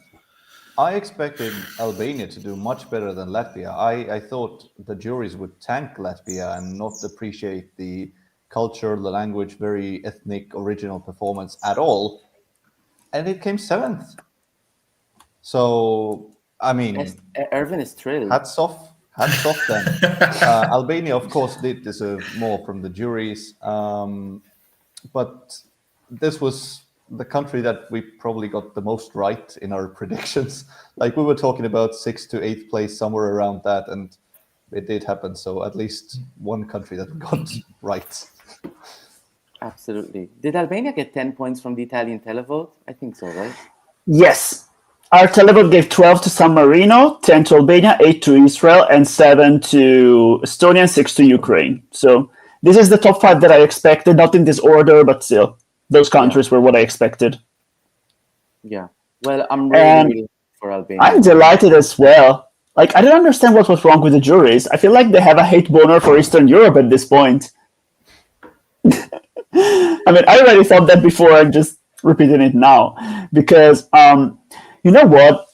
I expected Albania to do much better than Latvia. I thought the juries would tank Latvia and not appreciate the culture, the language, very ethnic, original performance at all. And it came 7th. So, I mean, Ervin is thrilled. Hats off then. Albania, of course, did deserve more from the juries. But this was the country that we probably got the most right in our predictions. We were talking about 6th to 8th place, somewhere around that, and it did happen. So at least one country that we got right. Absolutely. Did Albania get 10 points from the Italian televote? I think so, right? Yes. Our televote gave 12 to San Marino, 10 to Albania, 8 to Israel, and 7 to Estonia, and 6 to Ukraine. So this is the top 5 that I expected, not in this order, but still, those countries were what I expected. Yeah. Well, I'm really for Albania. I'm delighted as well. Like, I don't understand what was wrong with the juries. I feel like they have a hate boner for Eastern Europe at this point. I mean, I already thought that before. I'm just repeating it now because, you know what?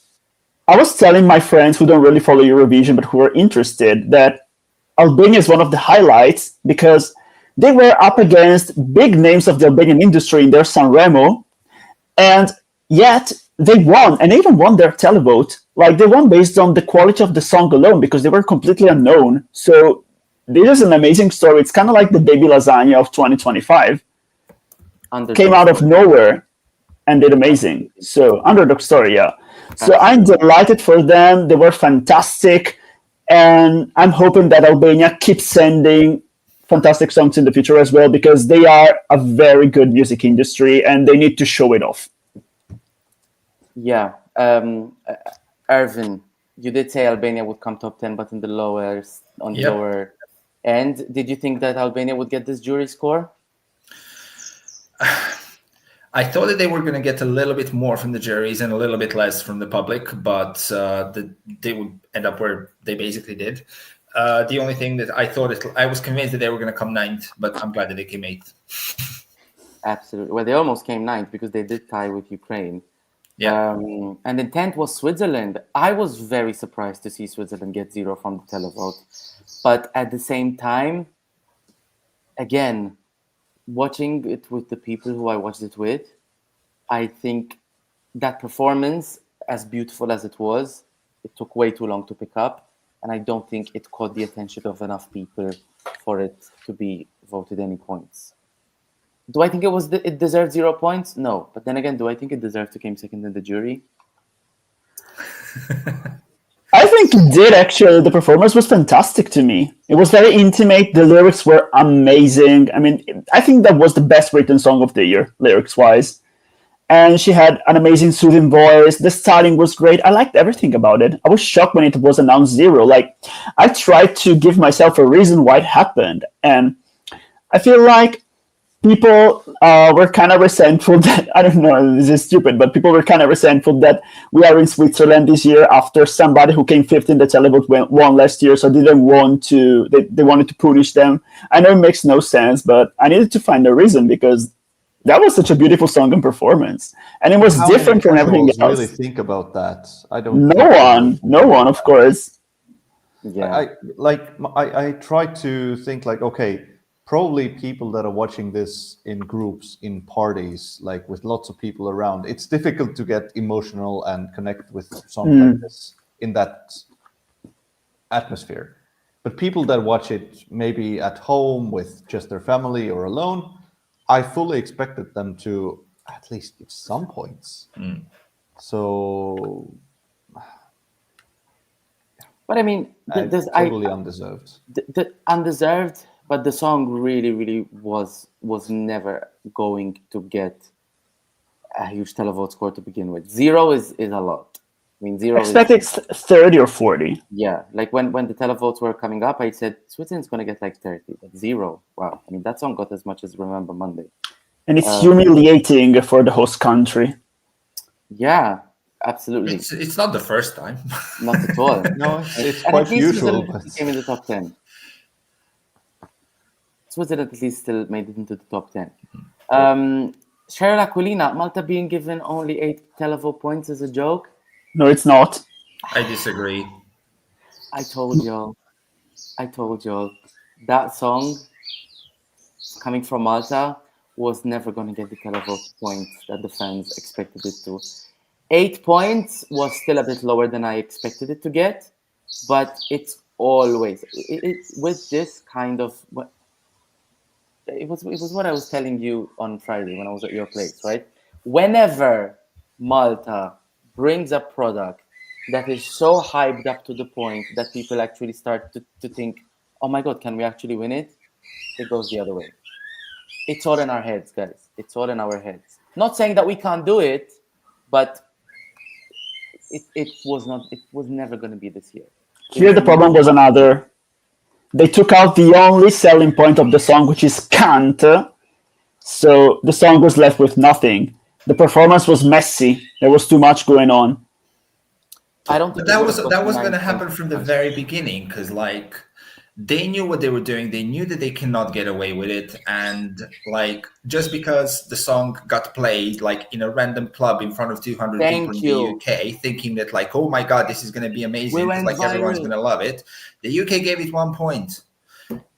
I was telling my friends who don't really follow Eurovision but who are interested that Albania is one of the highlights because they were up against big names of the Albanian industry in their Sanremo, and yet they won, and they even won their televote. Like, they won based on the quality of the song alone because they were completely unknown. So this is an amazing story. It's kind of like the Baby Lasagna of 2025. Came out of nowhere and did amazing. So underdog story, yeah. So I'm delighted for them. They were fantastic. And I'm hoping that Albania keeps sending fantastic songs in the future as well, because they are a very good music industry and they need to show it off. Yeah. Ervin, you did say Albania would come top 10, but in the lower end. Did you think that Albania would get this jury score? I thought that they were going to get a little bit more from the juries and a little bit less from the public, but they would end up where they basically did. The only thing that I was convinced that they were going to come 9th, but I'm glad that they came 8th. Absolutely. Well, they almost came 9th because they did tie with Ukraine. Yeah. And in 10th was Switzerland. I was very surprised to see Switzerland get 0 from the televote. But at the same time, again, watching it with the people who I watched it with, I think that performance, as beautiful as it was, it took way too long to pick up. And I don't think it caught the attention of enough people for it to be voted any points. Do I think it deserved 0 points? No. But then again, do I think it deserved to come 2nd in the jury? I think it did, actually. The performance was fantastic to me. It was very intimate. The lyrics were amazing. I mean, I think that was the best written song of the year, lyrics-wise. And she had an amazing soothing voice. The styling was great. I liked everything about it. I was shocked when it was announced 0. Like, I tried to give myself a reason why it happened. And I feel like people were kind of resentful that, I don't know, this is stupid, but people were kind of resentful that we are in Switzerland this year after somebody who came 5th in the televote won last year, so they wanted to punish them. I know it makes no sense, but I needed to find a reason because that was such a beautiful song and performance. And it was different from everything else. Really think about that. I don't. No one, of course. Yeah. I try to think like, okay, probably people that are watching this in groups, in parties, like with lots of people around, it's difficult to get emotional and connect with songs like this in that atmosphere. But people that watch it maybe at home with just their family or alone, I fully expected them to at least give some points. So, but I mean, totally undeserved. Undeserved. But the song really, really was never going to get a huge televote score to begin with. 0 is a lot. I mean, 0 I expect it's 30 or 40. Yeah, like when the televotes were coming up, I said Switzerland's going to get like 30, but 0. Wow. I mean, that song got as much as Remember Monday. And it's humiliating for the host country. Yeah, absolutely. It's not the first time. Not at all. No, it's quite usual. But it came in the top 10. Switzerland at least still made it into the top 10. Cheryl Aquilina, Malta being given only 8 televote points is a joke? No, it's not. I disagree. I told y'all. That song coming from Malta was never going to get the televote points that the fans expected it to. 8 points was still a bit lower than I expected it to get, but it's always with this kind of. It was what I was telling you on Friday when I was at your place, right? Whenever Malta brings a product that is so hyped up to the point that people actually start to think, oh my God, can we actually win it? It goes the other way. It's all in our heads, guys. It's all in our heads. Not saying that we can't do it, but it was never going to be this year. Here the problem was another. They took out the only selling point of the song, which is can't. So the song was left with nothing. The performance was messy. There was too much going on. I don't think But it that was going to 9 happen points. from the very beginning, because like they knew what they were doing. They knew that they cannot get away with it, and like just because the song got played like in a random club in front of 200 people in the UK, thinking that like, oh my god, this is going to be amazing, because like everyone's going to love it. The UK gave it 1 point.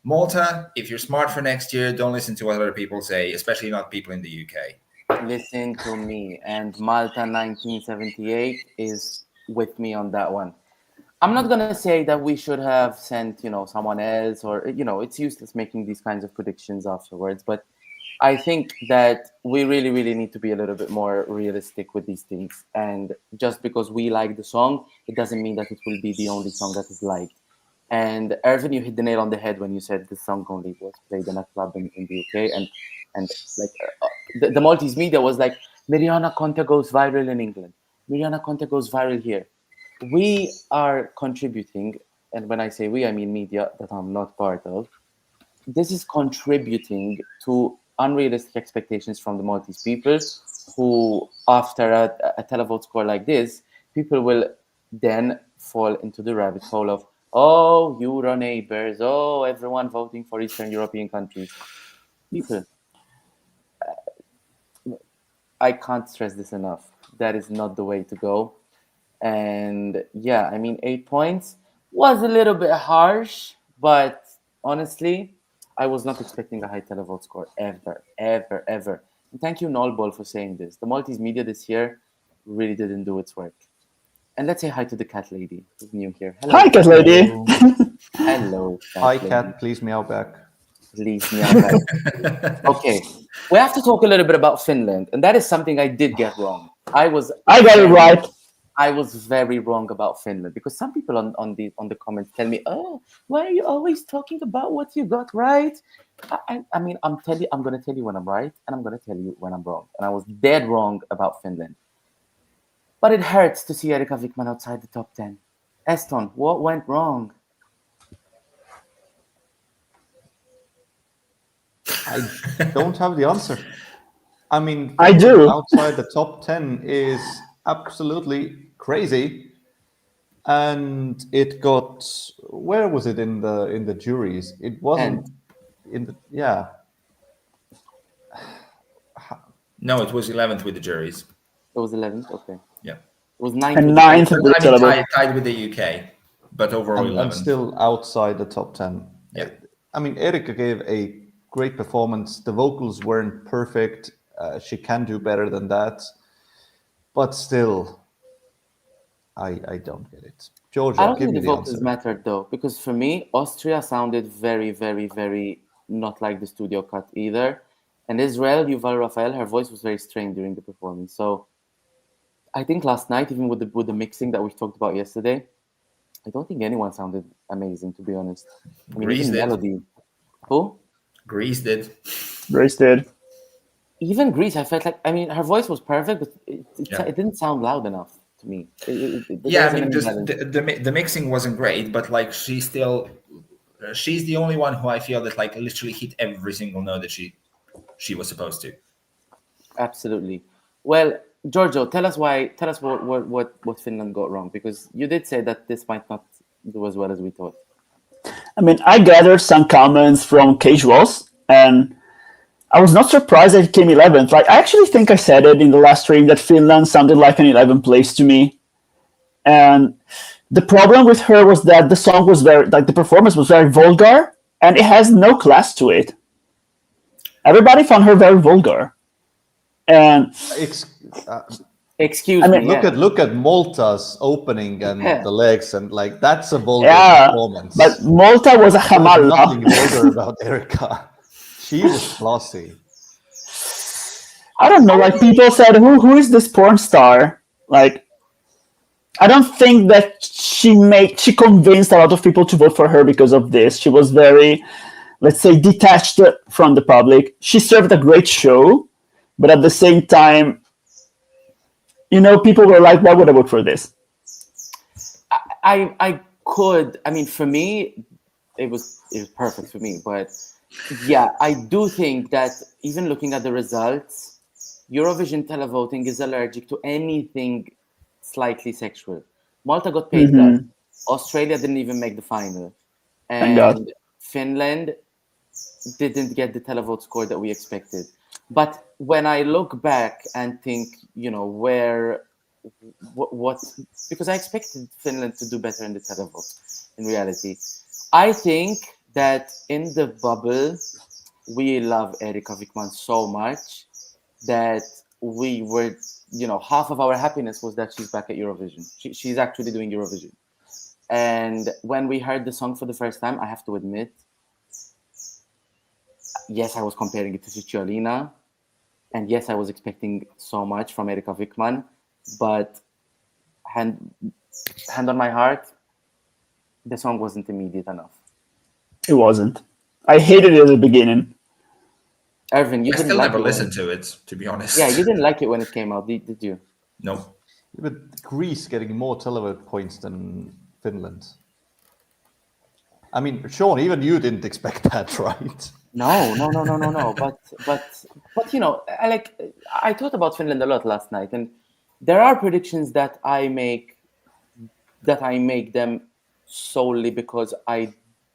Malta, if you're smart for next year, don't listen to what other people say, especially not people in the UK. Listen to me. And Malta 1978 is with me on that one. I'm not going to say that we should have sent, someone else, or, it's useless making these kinds of predictions afterwards. But I think that we really, really need to be a little bit more realistic with these things. And just because we like the song, it doesn't mean that it will be the only song that is liked. And Ervin, you hit the nail on the head when you said the song only was played in a club in the UK. And like the Maltese media was like, Mariana Conte goes viral in England. Mariana Conte goes viral here. We are contributing, and when I say we, I mean media that I'm not part of. This is contributing to unrealistic expectations from the Maltese people, who, after a televote score like this, people will then fall into the rabbit hole of, oh, Euro neighbors, oh, everyone voting for Eastern European countries. People, I can't stress this enough. That is not the way to go. And yeah, I mean, 8 points was a little bit harsh, but honestly, I was not expecting a high televote score ever. And thank you, Nolbol, for saying this. The Maltese media this year really didn't do its work. And let's say hi to the cat lady who's new here. Hello. Hi, cat lady. Hello. Hi, cat. Please meow back. Please meow back. Okay, we have to talk a little bit about Finland, and that is something I did get wrong. I got it right. I was very wrong about Finland, because some people on the comments tell me, "Oh, why are you always talking about what you got right?" I mean, I'm going to tell you when I'm right, and I'm going to tell you when I'm wrong. And I was dead wrong about Finland. But it hurts to see Erika Vikman outside the top 10. Eston, what went wrong? I don't have the answer. I mean, I do. Outside the top 10 is absolutely crazy, and it got, where was it in the juries? It wasn't in the No, it was 11th with the juries. It was 11th. Okay. Yeah. It was 9th. And 9th with the tied with the UK, but overall 11th. And still outside the top 10. Yeah. I mean, Erika gave a great performance. The vocals weren't perfect. She can do better than that. But still, I don't get it. Georgia, I don't give think me the the vocals answer. mattered, though, because for me, Austria sounded very, very, very not like the studio cut either. And Israel, Yuval Raphael, her voice was very strained during the performance. So I think last night, even with the mixing that we talked about yesterday, I don't think anyone sounded amazing, to be honest. I mean, even Melody. Who? Greece did. Greece did. Even Greece, I felt like, I mean, her voice was perfect, but it didn't sound loud enough to me. I mean, just the mixing wasn't great, but like she's the only one who I feel that like literally hit every single note that she was supposed to. Absolutely. Well, Giorgio, tell us what Finland got wrong, because you did say that this might not do as well as we thought. I mean, I gathered some comments from casuals, and I was not surprised that it came 11th. Like, I actually think I said it in the last stream that Finland sounded like an 11th place to me. And the problem with her was that the song was the performance was very vulgar, and it has no class to it. Everybody found her very vulgar. And excuse me. Look at Malta's opening and the legs, and like that's a vulgar performance. But Malta was a hamala. Nothing vulgar about Erika. She was classy. I don't know. Like, people said, who is this porn star? Like, I don't think that she convinced a lot of people to vote for her because of this. She was very, let's say, detached from the public. She served a great show, but at the same time, people were like, why would I vote for this? I could. I mean, for me, it was perfect for me. But yeah, I do think that even looking at the results, Eurovision televoting is allergic to anything slightly sexual. Malta got paid that. Australia didn't even make the final. Thank God. And Finland didn't get the televote score that we expected. But when I look back and think, what because I expected Finland to do better in the televote, in reality. I think that in the bubble, we love Erika Vikman so much that we were, half of our happiness was that she's back at Eurovision. She's actually doing Eurovision. And when we heard the song for the first time, I have to admit, yes, I was comparing it to Cicciolina. And yes, I was expecting so much from Erika Vikman. But hand on my heart, the song wasn't immediate enough. It wasn't. I hated it at the beginning. Ervin, you I didn't still like never it listened to it, to be honest. Yeah, you didn't like it when it came out, did you? No. But Greece getting more televote points than Finland. I mean, Sean, even you didn't expect that, right? No. But I thought about Finland a lot last night, and there are predictions that I make them solely because I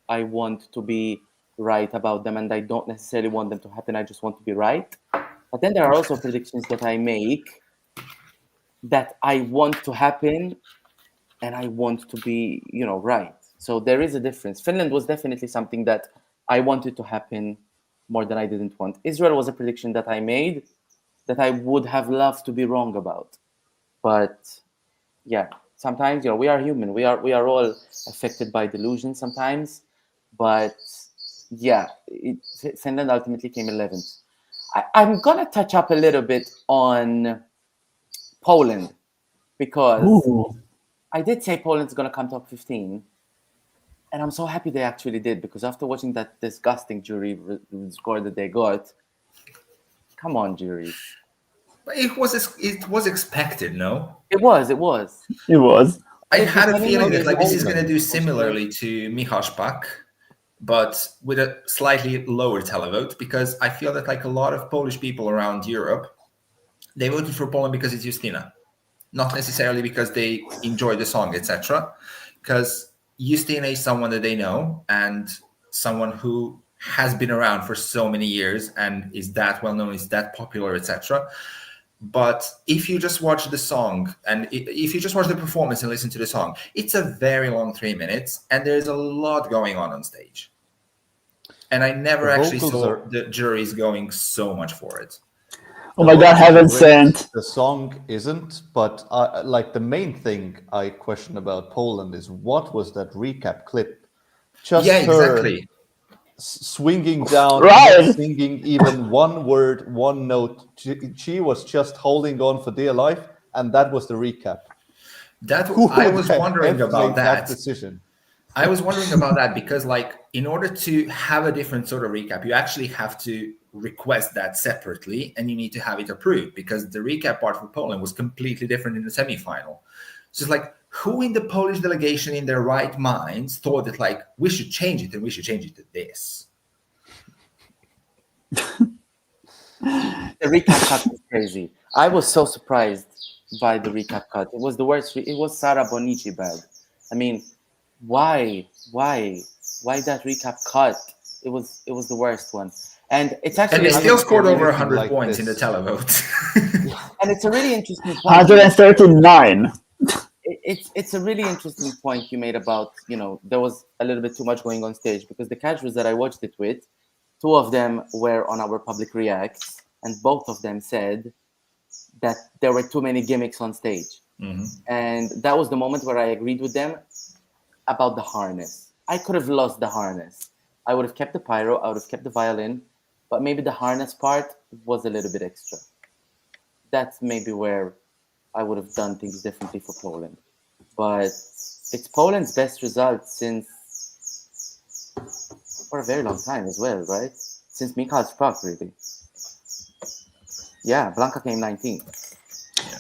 want to be right about them, and I don't necessarily want them to happen. I just want to be right. But then there are also predictions that I make that I want to happen, and I want to be, right. So there is a difference. Finland was definitely something that I wanted to happen more than I didn't want. Israel was a prediction that I made that I would have loved to be wrong about. But yeah, sometimes, we are human. We are all affected by delusion sometimes. But yeah, Finland ultimately came 11th. I'm going to touch up a little bit on Poland because I did say Poland's going to come top 15. And I'm so happy they actually did, because after watching that disgusting jury score that they got, come on, jury. But it was expected, no? It was. I had a feeling that this is going to do similarly to Michał, but with a slightly lower televote, because I feel that a lot of Polish people around Europe, they voted for Poland because it's Justyna, not necessarily because they enjoy the song, etc. Because Justyna is someone that they know and someone who has been around for so many years and is that well known, is that popular, etc. But if you just watch the song and if you just watch the performance and listen to the song, it's a very long 3 minutes and there's a lot going on stage. And I never actually saw the juries going so much for it. Oh my God, heaven sent. The song isn't, but the main thing I question about Poland is what was that recap clip? Just exactly. Swinging down, right. Not singing even one word, one note. She was just holding on for dear life, and that was the recap. I was wondering about that decision. I was wondering about that because, in order to have a different sort of recap, you actually have to request that separately, and you need to have it approved because the recap part for Poland was completely different in the semifinal. So it's who in the Polish delegation in their right minds thought that we should change it and we should change it to this? The recap cut was crazy. I was so surprised by the recap cut. It was the worst. It was Sara Bonici bad. I mean, why that recap cut? It was the worst one. And it's actually, and they still scored over 100 points in the televote. And it's a really interesting point. 139. It's a really interesting point you made about, there was a little bit too much going on stage, because the casuals that I watched it with, 2 of them were on our public reacts, and both of them said that there were too many gimmicks on stage. Mm-hmm. And that was the moment where I agreed with them about the harness. I could have lost the harness. I would have kept the pyro, I would have kept the violin, but maybe the harness part was a little bit extra. That's maybe where I would have done things differently for Poland. But it's Poland's best result for a very long time as well, right? Since Michał Prague, really. Yeah, Blanka came 19th.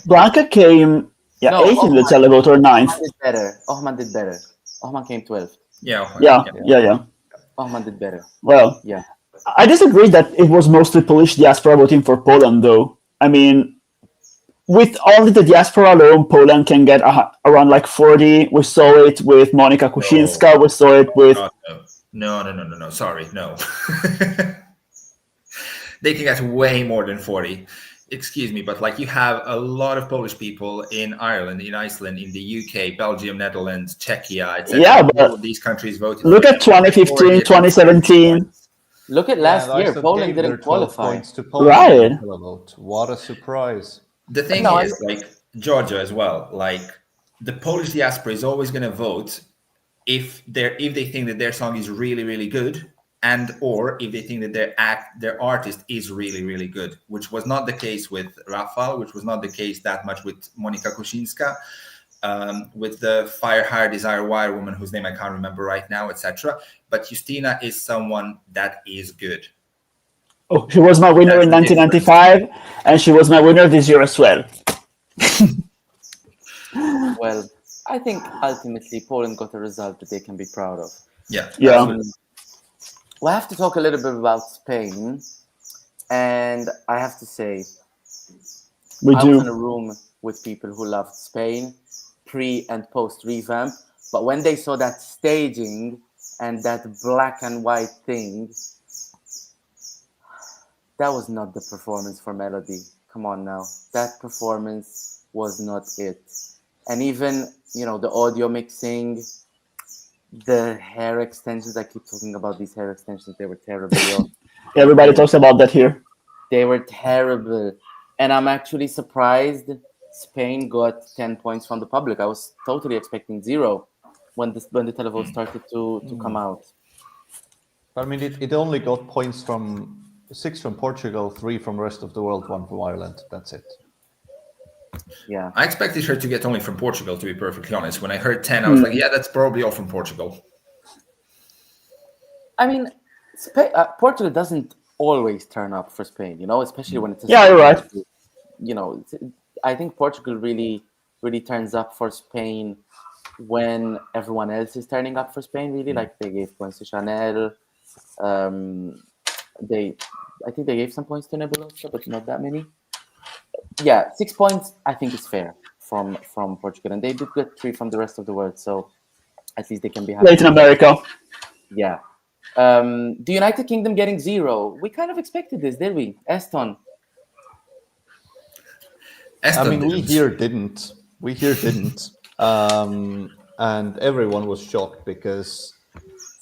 Blanka came 8th in the televote or 9th. Ohman did better. Ohman came 12th. Yeah. Ohman did better. Well, yeah. I disagree that it was mostly Polish diaspora voting for Poland, though. I mean, with only the diaspora alone, Poland can get around like 40. We saw it with Monika Kuczynska. We saw it with... No. Sorry, no. They can get way more than 40. Excuse me, but like you have a lot of Polish people in Ireland, in Iceland, in the UK, Belgium, Netherlands, Czechia, etc. Yeah, but all of these countries voted. Look at 2015, 2017. Look at last year. Poland didn't qualify. Right. What a surprise. The thing is, like Georgia as well, like the Polish diaspora is always going to vote if they think that their song is really, really good, and or if they think that their artist is really, really good, which was not the case with Raphael, which was not the case that much with Monika Kuczynska, with the Fire, Hire, Desire, Wire woman whose name I can't remember right now, etc. But Justina is someone that is good. Oh, she was my winner in 1995, and she was my winner this year as well. Well, I think ultimately Poland got a result that they can be proud of. Yeah. We'll have to talk a little bit about Spain, and I have to say, I was in a room with people who loved Spain pre and post revamp, but when they saw that staging and that black and white thing, that was not the performance for Melody. Come on now. That performance was not it. And even, the audio mixing, the hair extensions, I keep talking about these hair extensions, they were terrible. Everybody talks about that here. They were terrible. And I'm actually surprised Spain got 10 points from the public. I was totally expecting 0 when the televote started to come out. I mean, it only got points from 6 from Portugal, 3 from the rest of the world, 1 from Ireland. That's it. Yeah. I expected her to get only from Portugal, to be perfectly honest. When I heard 10, I was like, yeah, that's probably all from Portugal. I mean, Portugal doesn't always turn up for Spain, especially when it's... Yeah, you're right. I think Portugal really, really turns up for Spain when everyone else is turning up for Spain, really. Like, they gave points to Chanel. I think they gave some points to Nebulosa, but not that many. Yeah, 6 points I think is fair from Portugal, and they did get 3 from the rest of the world, so at least they can be happy. Latin America. Yeah. The United Kingdom getting 0. We kind of expected this, did we? Eston. I mean, we here didn't. And everyone was shocked because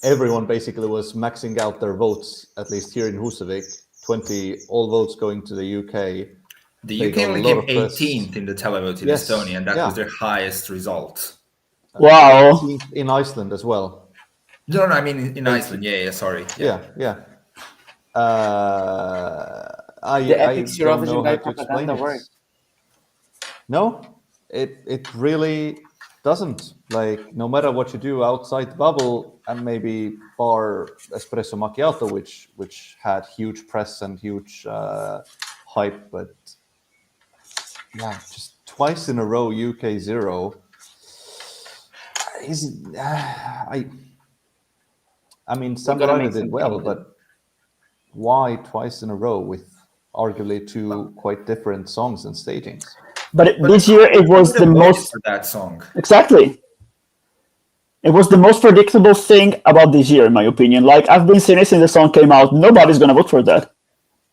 everyone basically was maxing out their votes, at least here in Husavik. 20 all votes going to the UK. The UK only came 18th in the televote in Estonia, and that was their highest result. Wow. 18th in Iceland as well. No, I mean in Iceland. Yeah, sorry. Yeah. The epic Eurovision guy propaganda works. No, it really doesn't. Like, no matter what you do outside the bubble, and maybe bar espresso macchiato, which had huge press and huge hype, but yeah, just twice in a row UK 0. I mean, Samurai did well, but why twice in a row with arguably 2 quite different songs and stagings? But this year it was the most... For that song. Exactly. It was the most predictable thing about this year, in my opinion. Like, I've been saying it since the song came out, nobody's going to vote for that.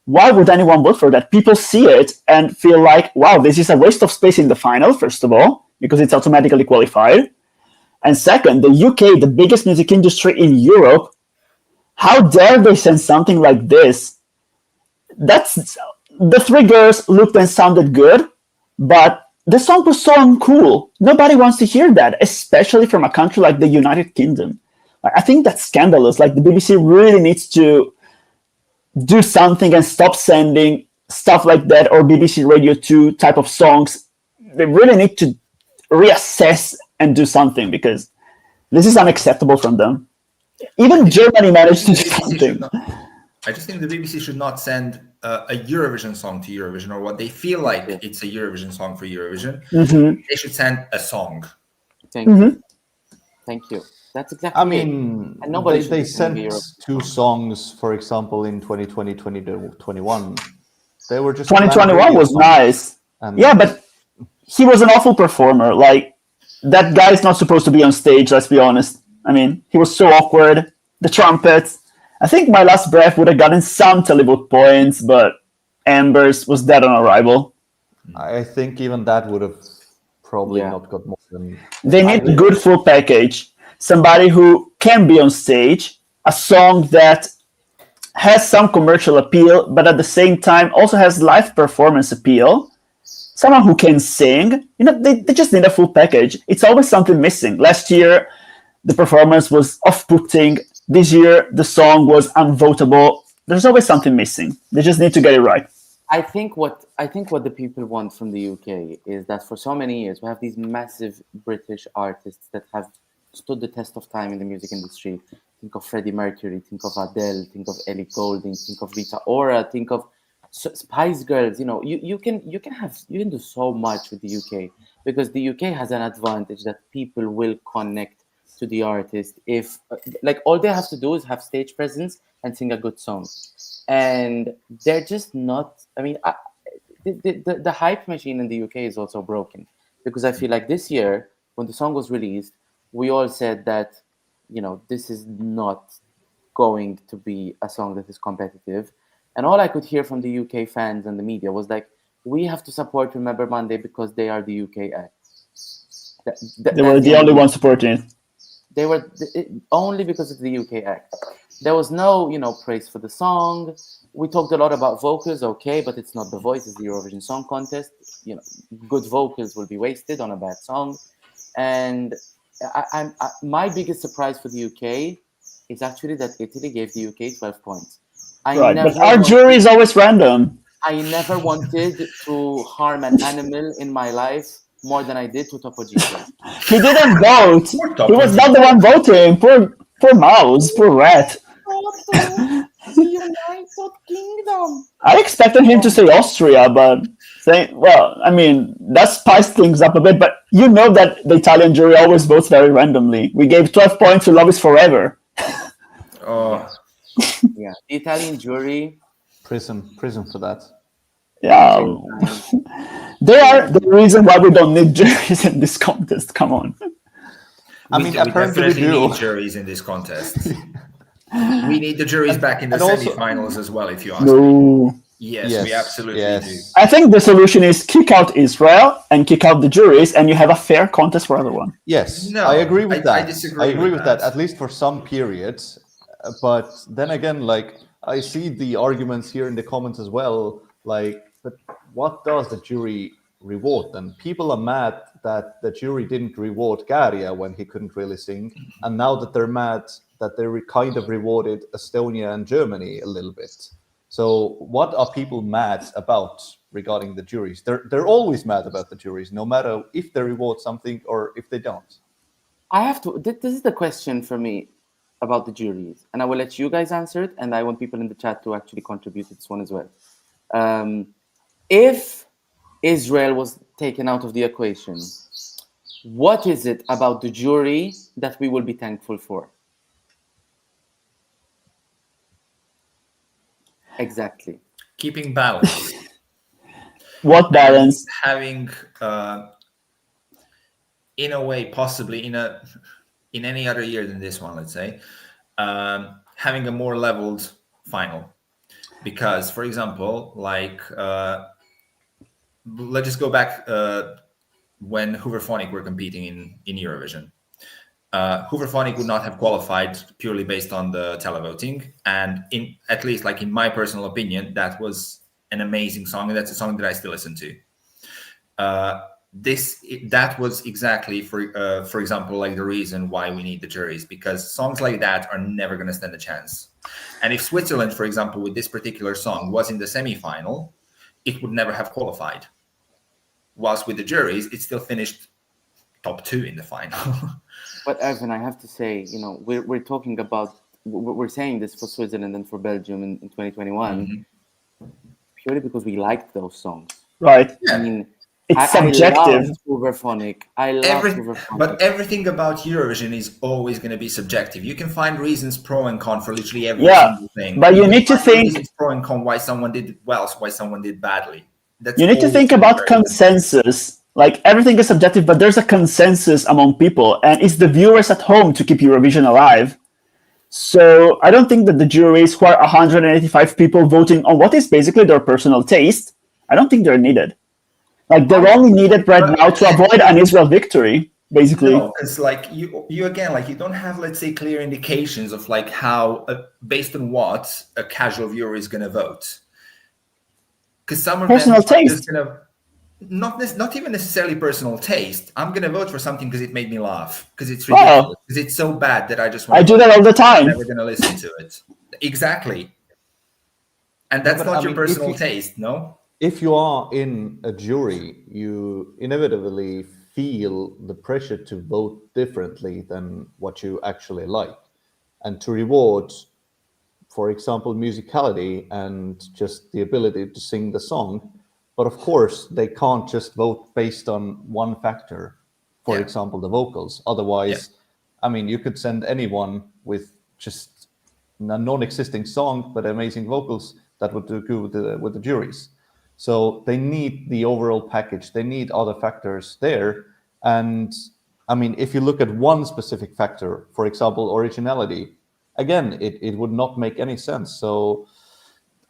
Why would anyone vote for that? People see it and feel like, wow, this is a waste of space in the final, first of all, because it's automatically qualified. And second, the UK, the biggest music industry in Europe, how dare they send something like this? The 3 girls looked and sounded good, but the song was so uncool. Nobody wants to hear that, especially from a country like the United Kingdom. I think that's scandalous. Like, the BBC really needs to do something and stop sending stuff like that, or BBC Radio 2 type of songs. They really need to reassess and do something, because this is unacceptable from them. Even Germany managed to do something. I just think the BBC should not send a Eurovision song to Eurovision, or what they feel like it's a Eurovision song for Eurovision. Mm-hmm. They should send a song. Thank you. Thank you. That's exactly. I mean, and nobody they sent 2 songs, for example, in 2020, 2021. They were just 2021 was nice. Yeah, but he was an awful performer. Like, that guy is not supposed to be on stage, let's be honest. I mean, he was so awkward. The trumpets. I think My Last Breath would have gotten some televote points, but Amber's was dead on arrival. I think even that would have probably not got more than... They need a good full package. Somebody who can be on stage, a song that has some commercial appeal, but at the same time also has live performance appeal. Someone who can sing. You know, they just need a full package. It's always something missing. Last year, the performance was off-putting. This year, the song was unvotable. There's always something missing. They just need to get it right. I think what the people want from the UK is that for so many years we have these massive British artists that have stood the test of time in the music industry. Think of Freddie Mercury, think of Adele, think of Ellie Goulding, think of Rita Ora, think of Spice Girls. You know, you can do so much with the UK because the UK has an advantage that people will connect to the artist if like all they have to do is have stage presence and sing a good song. And they're just not. I mean, the hype machine in the UK is also broken because I feel like this year, when the song was released, we all said that, you know, this is not going to be a song that is competitive. And all I could hear from the UK fans and the media was like, we have to support Remember Monday because they are the UK act. They were the only ones supporting it. They were only because of the UK act. There was no, you know, praise for the song. We talked a lot about vocals, okay, but it's not The Voice, it's the Eurovision Song Contest. You know, good vocals will be wasted on a bad song. And my biggest surprise for the UK is actually that Italy gave the UK 12 points. But our jury is always random. I never wanted to harm an animal in my life more than I did to Topo Gigio. He didn't vote. He was not the one voting. Poor mouse, poor rat. United Kingdom. I expected him to say Austria, but I mean, that spiced things up a bit. But you know that the Italian jury always votes very randomly. We gave 12 points to Love Is Forever. Oh, yeah, the Italian jury. Prison for that. Yeah, they are the reason why we don't need juries in this contest. Come on. We definitely need juries in this contest. We need the juries back in the semi-finals as well, if you ask me. Yes, we absolutely do. I think the solution is kick out Israel and kick out the juries, and you have a fair contest for everyone. Yes, no, I agree with that. I disagree. I agree with that, at least for some periods. But then again, like, I see the arguments here in the comments as well. Like, but what does the jury reward then? People are mad that the jury didn't reward Garia when he couldn't really sing, and now that they're mad that they kind of rewarded Estonia and Germany a little bit. So what are people mad about regarding the juries? They're always mad about the juries, no matter if they reward something or if they don't. I have to. This is the question for me about the juries, and I will let you guys answer it, and I want people in the chat to actually contribute to this one as well. If Israel was taken out of the equation, what is it about the jury that we will be thankful for? Exactly. Keeping balance. What balance? Having, in a way, possibly in any other year than this one, let's say, having a more leveled final. Because, for example, like, let's just go back when Hooverphonic were competing in Eurovision. Hooverphonic would not have qualified purely based on the televoting, and at least like in my personal opinion, that was an amazing song, and that's a song that I still listen to. That was exactly for example, like the reason why we need the juries, because songs like that are never going to stand a chance. And if Switzerland, for example, with this particular song was in the semi-final, it would never have qualified. Whilst with the juries, it still finished top 2 in the final. But Evan, I have to say, you know, we're talking about, we're saying this for Switzerland and for Belgium in 2021, purely because we liked those songs. Right. I mean, it's subjective. I love Hooverphonic. Hooverphonic. But everything about Eurovision is always going to be subjective. You can find reasons pro and con for literally every single thing. But you need to think pro and con why someone did well, why someone did badly. You need to think about consensus. Like, everything is subjective, but there's a consensus among people, and it's the viewers at home to keep Eurovision alive. So I don't think that the juries, who are 185 people voting on what is basically their personal taste, I don't think they're needed. Like, they're only needed right now to avoid an Israel victory, basically. No, because like you again, like you don't have, let's say, clear indications of like how, based on what a casual viewer is going to vote. Because some of personal them are taste. just gonna not even necessarily personal taste. I'm gonna vote for something because it made me laugh, because it's ridiculous, because it's so bad that I just want. I do that all the time. I'm never gonna listen to it. Exactly, and that's not your personal taste, no. If you are in a jury, you inevitably feel the pressure to vote differently than what you actually like, and to reward, for example, musicality and just the ability to sing the song. But of course, they can't just vote based on one factor, for example, the vocals. Otherwise, I mean, you could send anyone with just a non-existing song but amazing vocals that would do good with the juries. So they need the overall package. They need other factors there. And I mean, if you look at one specific factor, for example, originality, again, it would not make any sense. So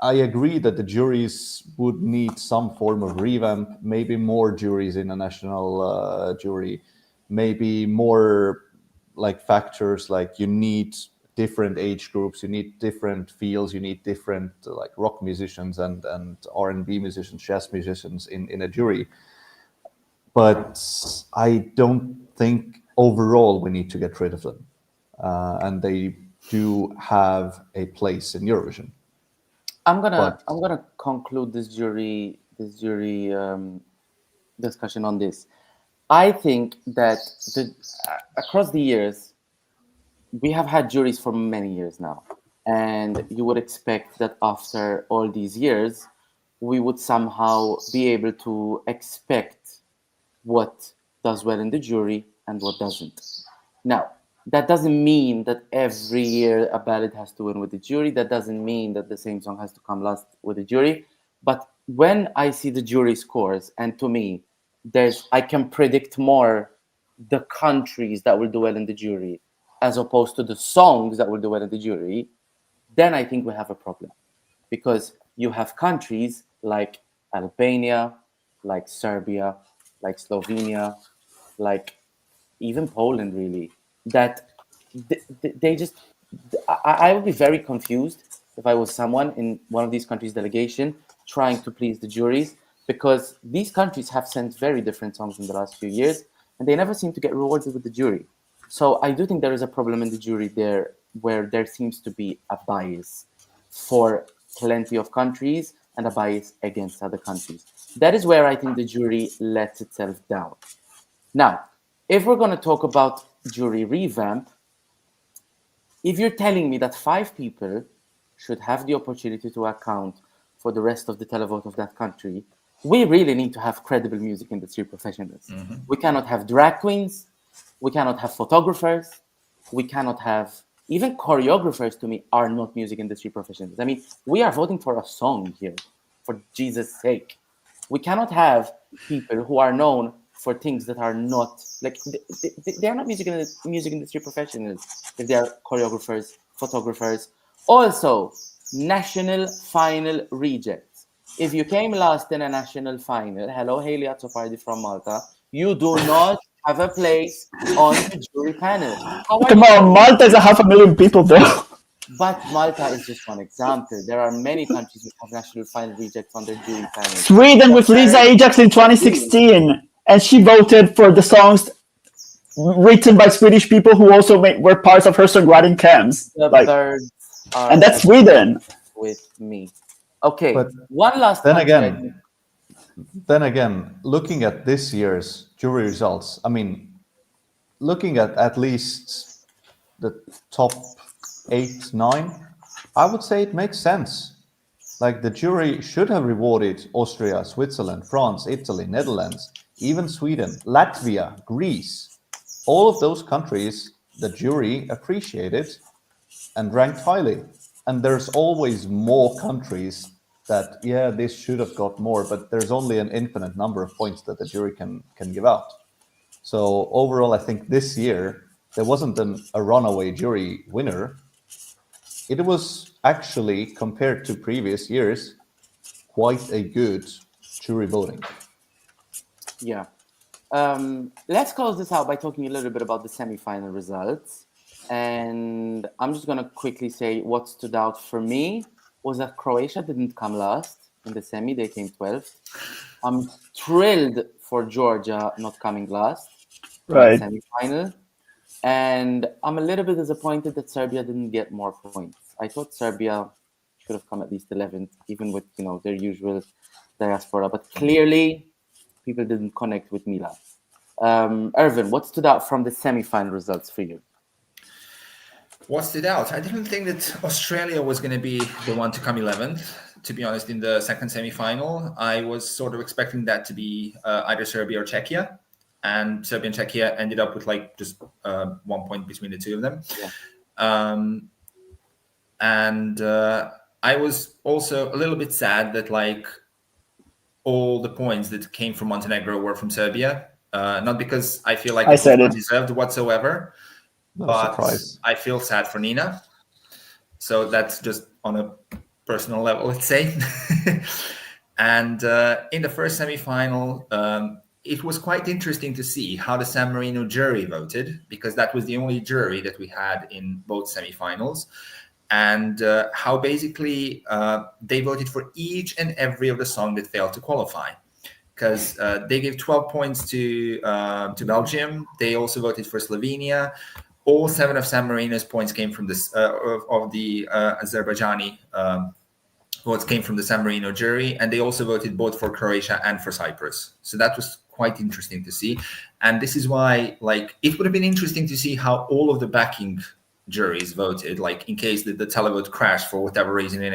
I agree that the juries would need some form of revamp, maybe more juries in a national jury, maybe more like factors, like you need different age groups, you need different fields, you need different like rock musicians and R&B musicians, jazz musicians in a jury. But I don't think overall we need to get rid of them. And they do have a place in Eurovision. I'm gonna conclude this jury discussion on this. I think that across the years, we have had juries for many years now, and you would expect that after all these years, we would somehow be able to expect what does well in the jury and what doesn't. Now, that doesn't mean that every year a ballad has to win with the jury. That doesn't mean that the same song has to come last with the jury. But when I see the jury scores, and to me, I can predict more the countries that will do well in the jury as opposed to the songs that will do well in the jury, then I think we have a problem. Because you have countries like Albania, like Serbia, like Slovenia, like even Poland, really, that they just, I would be very confused if I was someone in one of these countries' delegation trying to please the juries, because these countries have sent very different songs in the last few years, and they never seem to get rewarded with the jury. So I do think there is a problem in the jury there, where there seems to be a bias for plenty of countries and a bias against other countries. That is where I think the jury lets itself down. Now, if we're going to talk about jury revamp, if you're telling me that 5 people should have the opportunity to account for the rest of the televote of that country, we really need to have credible music industry professionals. Mm-hmm. We cannot have drag queens. We cannot have photographers. We cannot have even choreographers. To me, are not music industry professionals. I mean, we are voting for a song here, for Jesus' sake. We cannot have people who are known for things that are not, like, they are not music industry professionals if they are choreographers, photographers. Also, national final rejects. If you came last in a national final, hello, Hayley Atsofardi from Malta, you do not have a place on the jury panel. Come on, Malta is 500,000 people though. But Malta is just one example. There are many countries that have national final rejects on their jury panel. Sweden with Lisa Ajax in 2016, and she voted for the songs written by Swedish people who also were parts of her songwriting camps. And that's Sweden. With me. Okay, but one last then again, looking at this year's jury results, I mean, looking at least the top 8, 9, I would say it makes sense. Like, the jury should have rewarded Austria, Switzerland, France, Italy, Netherlands, even Sweden, Latvia, Greece. All of those countries the jury appreciated and ranked highly. And there's always more countries that, yeah, this should have got more, but there's only an infinite number of points that the jury can give out. So overall, I think this year, there wasn't a runaway jury winner. It was actually, compared to previous years, quite a good jury voting. Yeah. Let's close this out by talking a little bit about the semi-final results. And I'm just going to quickly say what stood out for me was that Croatia didn't come last in the semi. They came 12th. I'm thrilled for Georgia not coming last in the semi-final. And I'm a little bit disappointed that Serbia didn't get more points. I thought Serbia should have come at least 11th, even with, their usual diaspora. But clearly, people didn't connect with Milan. Ervin, what stood out from the semi-final results for you? What stood out? I didn't think that Australia was going to be the one to come 11th. To be honest, in the second semi-final, I was sort of expecting that to be either Serbia or Czechia. And Serbia and Czechia ended up with just 1 point between the two of them. Yeah. And I was also a little bit sad that all the points that came from Montenegro were from Serbia. Not because I feel like it was undeserved whatsoever, but surprise. I feel sad for Nina. So that's just on a personal level, let's say. And in the first semi-final, it was quite interesting to see how the San Marino jury voted, because that was the only jury that we had in both semi-finals, and how basically they voted for each and every of the songs that failed to qualify. Because they gave 12 points to Belgium. They also voted for Slovenia. All 7 of San Marino's points came from this of the Azerbaijani votes came from the San Marino jury, and they also voted both for Croatia and for Cyprus. So that was quite interesting to see. And this is why, it would have been interesting to see how all of the backing juries voted, in case the televote crashed for whatever reason in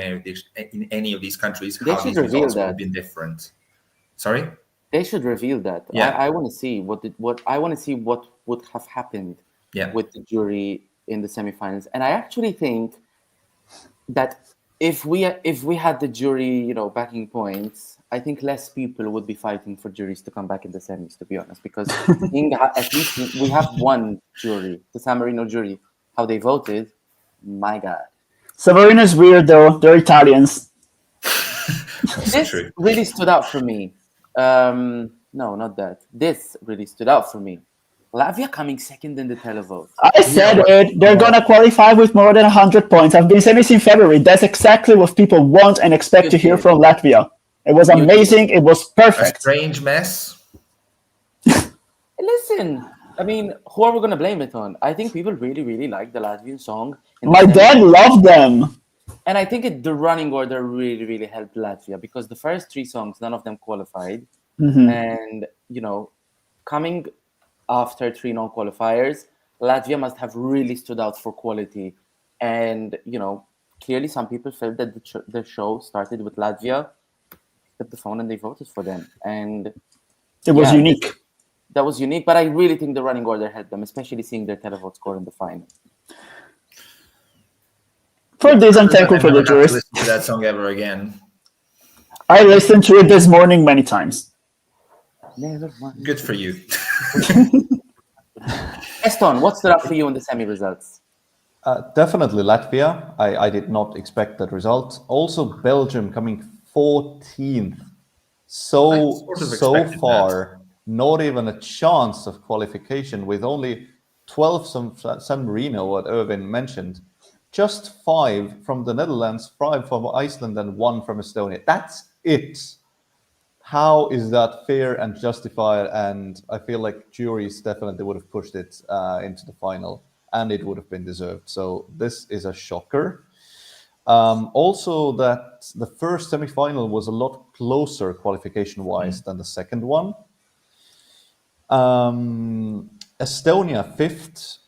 any of these countries, how these results would have been different. Sorry? They should reveal that. Yeah. I want to see what would have happened with the jury in the semifinals. And I actually think that if we had the jury, backing points, I think less people would be fighting for juries to come back in the semis, to be honest, because at least we have one jury, the San Marino jury, how they voted. My God. San Marino's weird though. They're Italians. This really stood out for me. No, not that. This really stood out for me. Latvia coming second in the televote. I said it. They're going to qualify with more than 100 points. I've been saying this in February. That's exactly what people want and expect to hear from Latvia. It was amazing. It was perfect. A strange mess. Listen, I mean, who are we going to blame it on? I think people really, really like the Latvian song. My dad loved them. And I think the running order really, really helped Latvia, because the first 3 songs, none of them qualified. Mm-hmm. And, coming after 3 non-qualifiers, Latvia must have really stood out for quality. And, clearly some people felt that the show started with Latvia, picked up the phone and they voted for them. And it was unique. That was unique, but I really think the running order helped them, especially seeing their televote score in the final. For this, I'm thankful for the jurors. Listen to that song ever again. I listened to it this morning many times. Good for you. Eston, what stood out for you in the semi results? Definitely Latvia. I did not expect that result. Also Belgium coming 14th. So far, not even a chance of qualification, with only 12 from San Marino, what Irvin mentioned. Just 5 from the Netherlands, 5 from Iceland, and 1 from Estonia. That's it. How is that fair and justified? And I feel like juries definitely would have pushed it into the final, and it would have been deserved. So this is a shocker. Also, that the first semi-final was a lot closer qualification-wise than the second one. Estonia 5th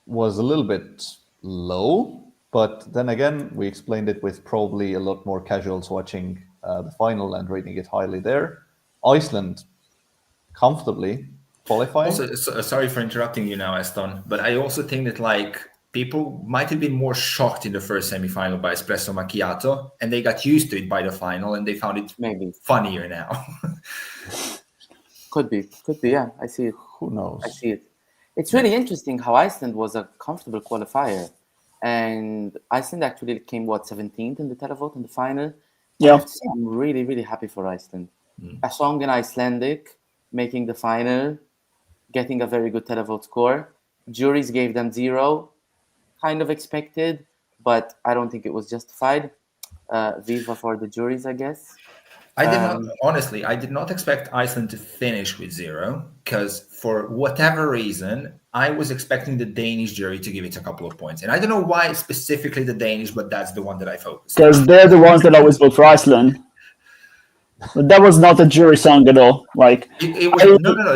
was a little bit low, but then again, we explained it with probably a lot more casuals watching the final and rating it highly there. Iceland comfortably qualifying. Also, sorry for interrupting you now, Eston, but I also think that people might have been more shocked in the first semi-final by espresso macchiato, and they got used to it by the final, and they found it Maybe funnier now. could be. Yeah, I see it. Who knows? I see it. It's really interesting how Iceland was a comfortable qualifier, and Iceland actually came 17th in the televote in the final. I have to say, I'm really, really happy for Iceland. A song in Icelandic, making the final, getting a very good televote score. Juries gave them 0, kind of expected, but I don't think it was justified. Viva for the juries, I guess. I did not expect Iceland to finish with 0, because for whatever reason, I was expecting the Danish jury to give it a couple of points. And I don't know why specifically the Danish, but that's the one that I focused on. Because they're the ones that always vote for Iceland. But that was not a jury song at all. Like it was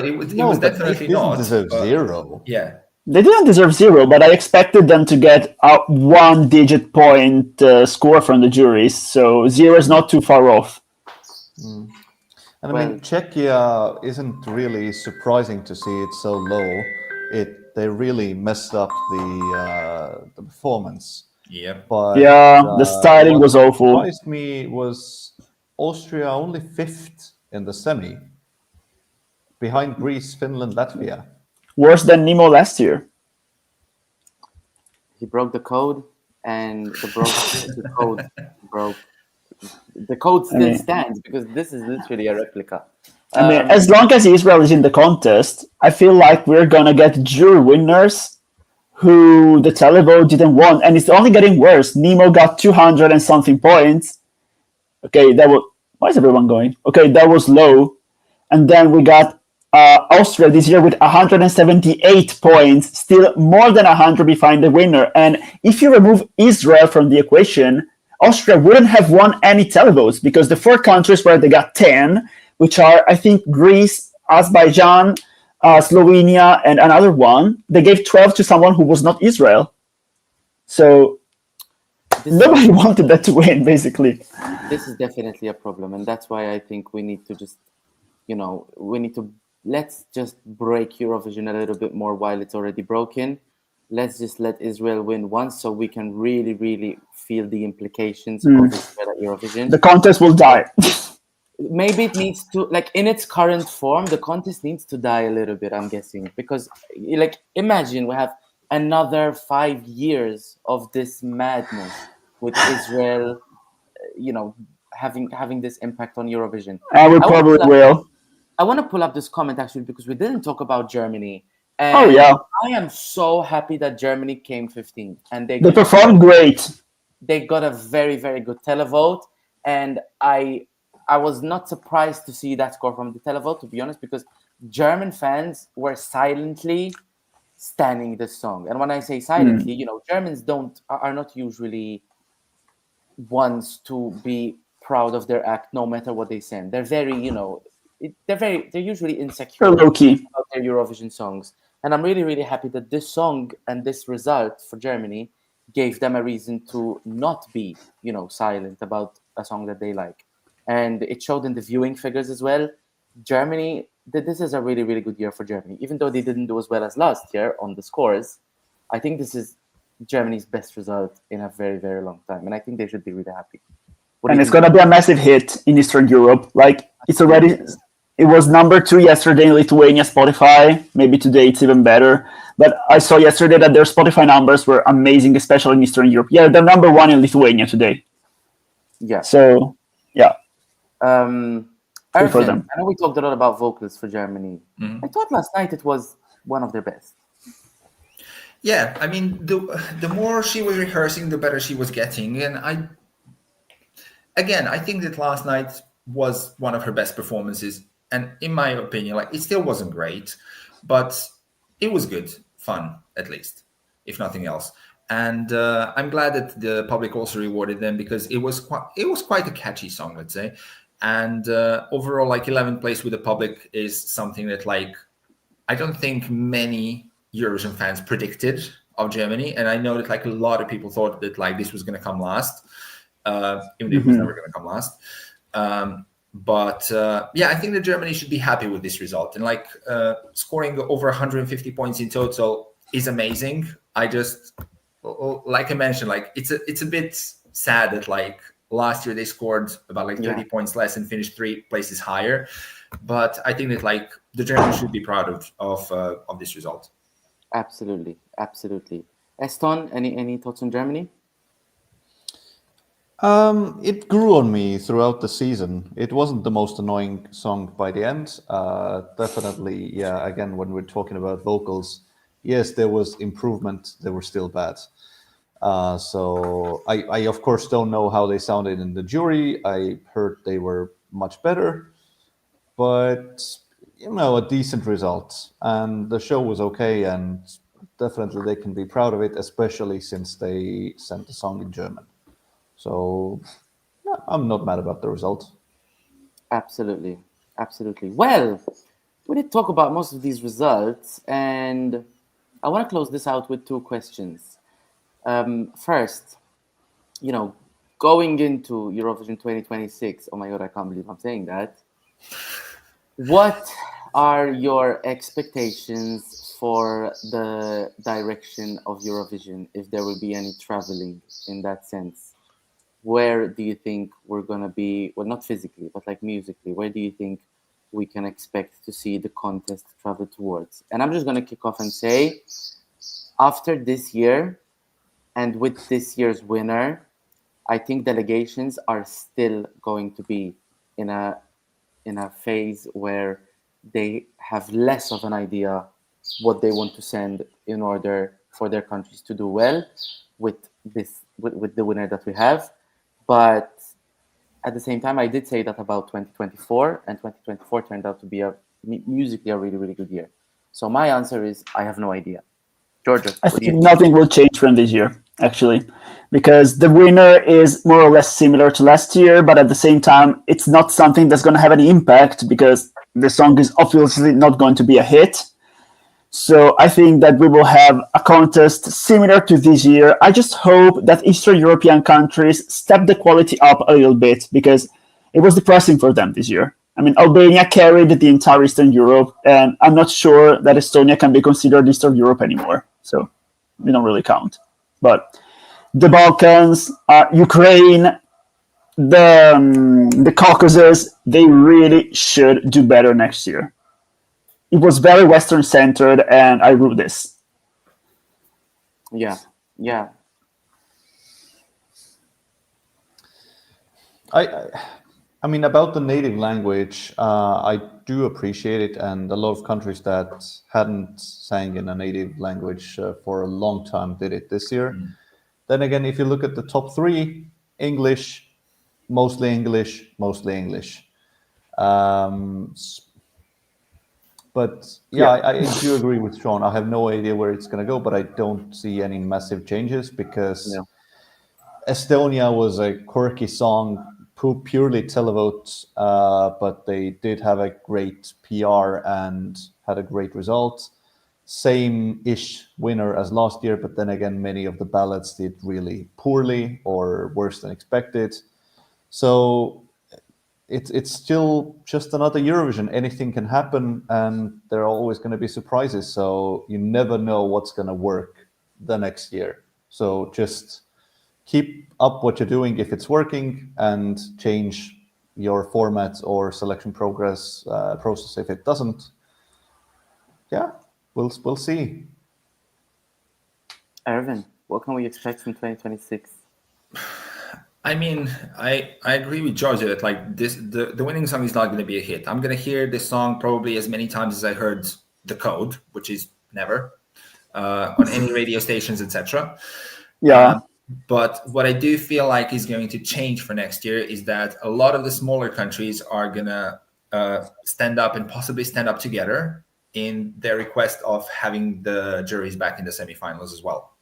it was definitely not. It deserves 0. Yeah. They didn't deserve 0, but I expected them to get a 1-digit point score from the juries. So 0 is not too far off. And I mean, Czechia isn't really surprising to see it so low. They really messed up the performance. Yeah. But the styling was awful. What surprised me was Austria only 5th in the semi, behind Greece, Finland, Latvia. Worse than Nemo last year. He broke the code, and the code broke. The code still stands because this is literally a replica. I mean, as long as Israel is in the contest, I feel like we're gonna get jury winners who the televote didn't want, and it's only getting worse. Nemo got 200 and something points. Okay, that was. Why is everyone going? Okay, that was low, and then we got Austria this year with 178 points, still more than 100 behind the winner. And if you remove Israel from the equation, Austria wouldn't have won any televotes because the 4 countries where they got 10, which are, I think, Greece, Azerbaijan, Slovenia, and another one, they gave 12 to someone who was not Israel. So nobody wanted that to win, basically. This is definitely a problem, and that's why I think we need to just, let's just break Eurovision a little bit more while it's already broken. Let's just let Israel win once so we can really, really feel the implications of Israel at Eurovision. The contest will die. Maybe it needs to, like, in its current form, the contest needs to die a little bit, I'm guessing. Because, like, imagine we have another 5 years of this madness with Israel, having this impact on Eurovision. And we probably will. I want to pull up this comment, actually, because we didn't talk about Germany. And I am so happy that Germany came 15th. And they performed great. They got a very, very good televote. And I was not surprised to see that score from the televote, to be honest, because German fans were silently standing this song. And when I say silently, Germans are not usually ones to be proud of their act, no matter what they send. They're very, they're usually insecure about their Eurovision songs. And I'm really, really happy that this song and this result for Germany gave them a reason to not be, silent about a song that they like. And it showed in the viewing figures as well. Germany, this is a really, really good year for Germany. Even though they didn't do as well as last year on the scores, I think this is Germany's best result in a very, very long time. And I think they should be really happy. And it's going to be a massive hit in Eastern Europe. Like, it was number 2 yesterday in Lithuania, Spotify. Maybe today it's even better. But I saw yesterday that their Spotify numbers were amazing, especially in Eastern Europe. Yeah, they're number 1 in Lithuania today. Yeah. So, yeah. Erfan, I know we talked a lot about vocals for Germany. I thought last night it was one of their best. Yeah, I mean, the more she was rehearsing, the better she was getting. And I think that last night was one of her best performances. And in my opinion, it still wasn't great, but it was good, fun, at least, if nothing else. And I'm glad that the public also rewarded them because it was quite a catchy song, let's say. And overall, 11th place with the public is something that, I don't think many Eurovision fans predicted of Germany. And I know that, a lot of people thought that, this was going to come last, even if it was never going to come last. But I think that Germany should be happy with this result. And scoring over 150 points in total is amazing. I just like I mentioned, like it's a bit sad that like last year they scored about like 30 points less and finished 3 places higher. But I think that like the Germans should be proud of this result. Absolutely. Eston, any thoughts on Germany? It grew on me throughout the season. It wasn't the most annoying song by the end. Definitely, yeah. Again, when we're talking about vocals, yes, there was improvement. They were still bad. So I of course don't know how they sounded in the jury. I heard they were much better, but a decent result. And the show was okay, and definitely they can be proud of it, especially since they sent the song in German. So yeah, I'm not mad about the result. Absolutely. Well, we did talk about most of these results, and I want to close this out with 2 questions. First, going into Eurovision 2026, oh my God, I can't believe I'm saying that. What are your expectations for the direction of Eurovision, if there will be any traveling in that sense? Where do you think we're going to be, well, not physically, but like musically, where do you think we can expect to see the contest travel towards? And I'm just going to kick off and say, after this year, and with this year's winner, I think delegations are still going to be in a phase where they have less of an idea what they want to send in order for their countries to do well with the winner that we have. But at the same time, I did say that about 2024, and 2024 turned out to be musically a really, really good year. So my answer is I have no idea. Georgia, I think nothing will change from this year, actually, because the winner is more or less similar to last year, but at the same time, it's not something that's going to have any impact because the song is obviously not going to be a hit. So I think that we will have a contest similar to this year. I just hope that Eastern European countries step the quality up a little bit because it was depressing for them this year. I mean, Albania carried the entire Eastern Europe, and I'm not sure that Estonia can be considered Eastern Europe anymore. So we don't really count. But the Balkans, Ukraine, the Caucasus, they really should do better next year. It was very Western-centered, and I rue this. Yeah. I mean, about the native language, I do appreciate it, and a lot of countries that hadn't sang in a native language for a long time did it this year. Then again, if you look at the top 3, English, mostly English. But yeah, I do agree with Sean. I have no idea where it's going to go, but I don't see any massive changes because Estonia was a quirky song, purely televote, but they did have a great PR and had a great result. Same-ish winner as last year, but then again, many of the ballads did really poorly or worse than expected. So it's still just another Eurovision. Anything can happen, and there are always going to be surprises. So you never know what's going to work the next year. So just keep up what you're doing if it's working, and change your format or selection process if it doesn't. Yeah, we'll see. Ervin, what can we expect from 2026? I mean, I agree with Georgia that like the winning song is not going to be a hit. I'm going to hear this song probably as many times as I heard The Code, which is never, on any radio stations, etc. Yeah. But what I do feel like is going to change for next year is that a lot of the smaller countries are going to stand up and possibly stand up together in their request of having the juries back in the semifinals as well.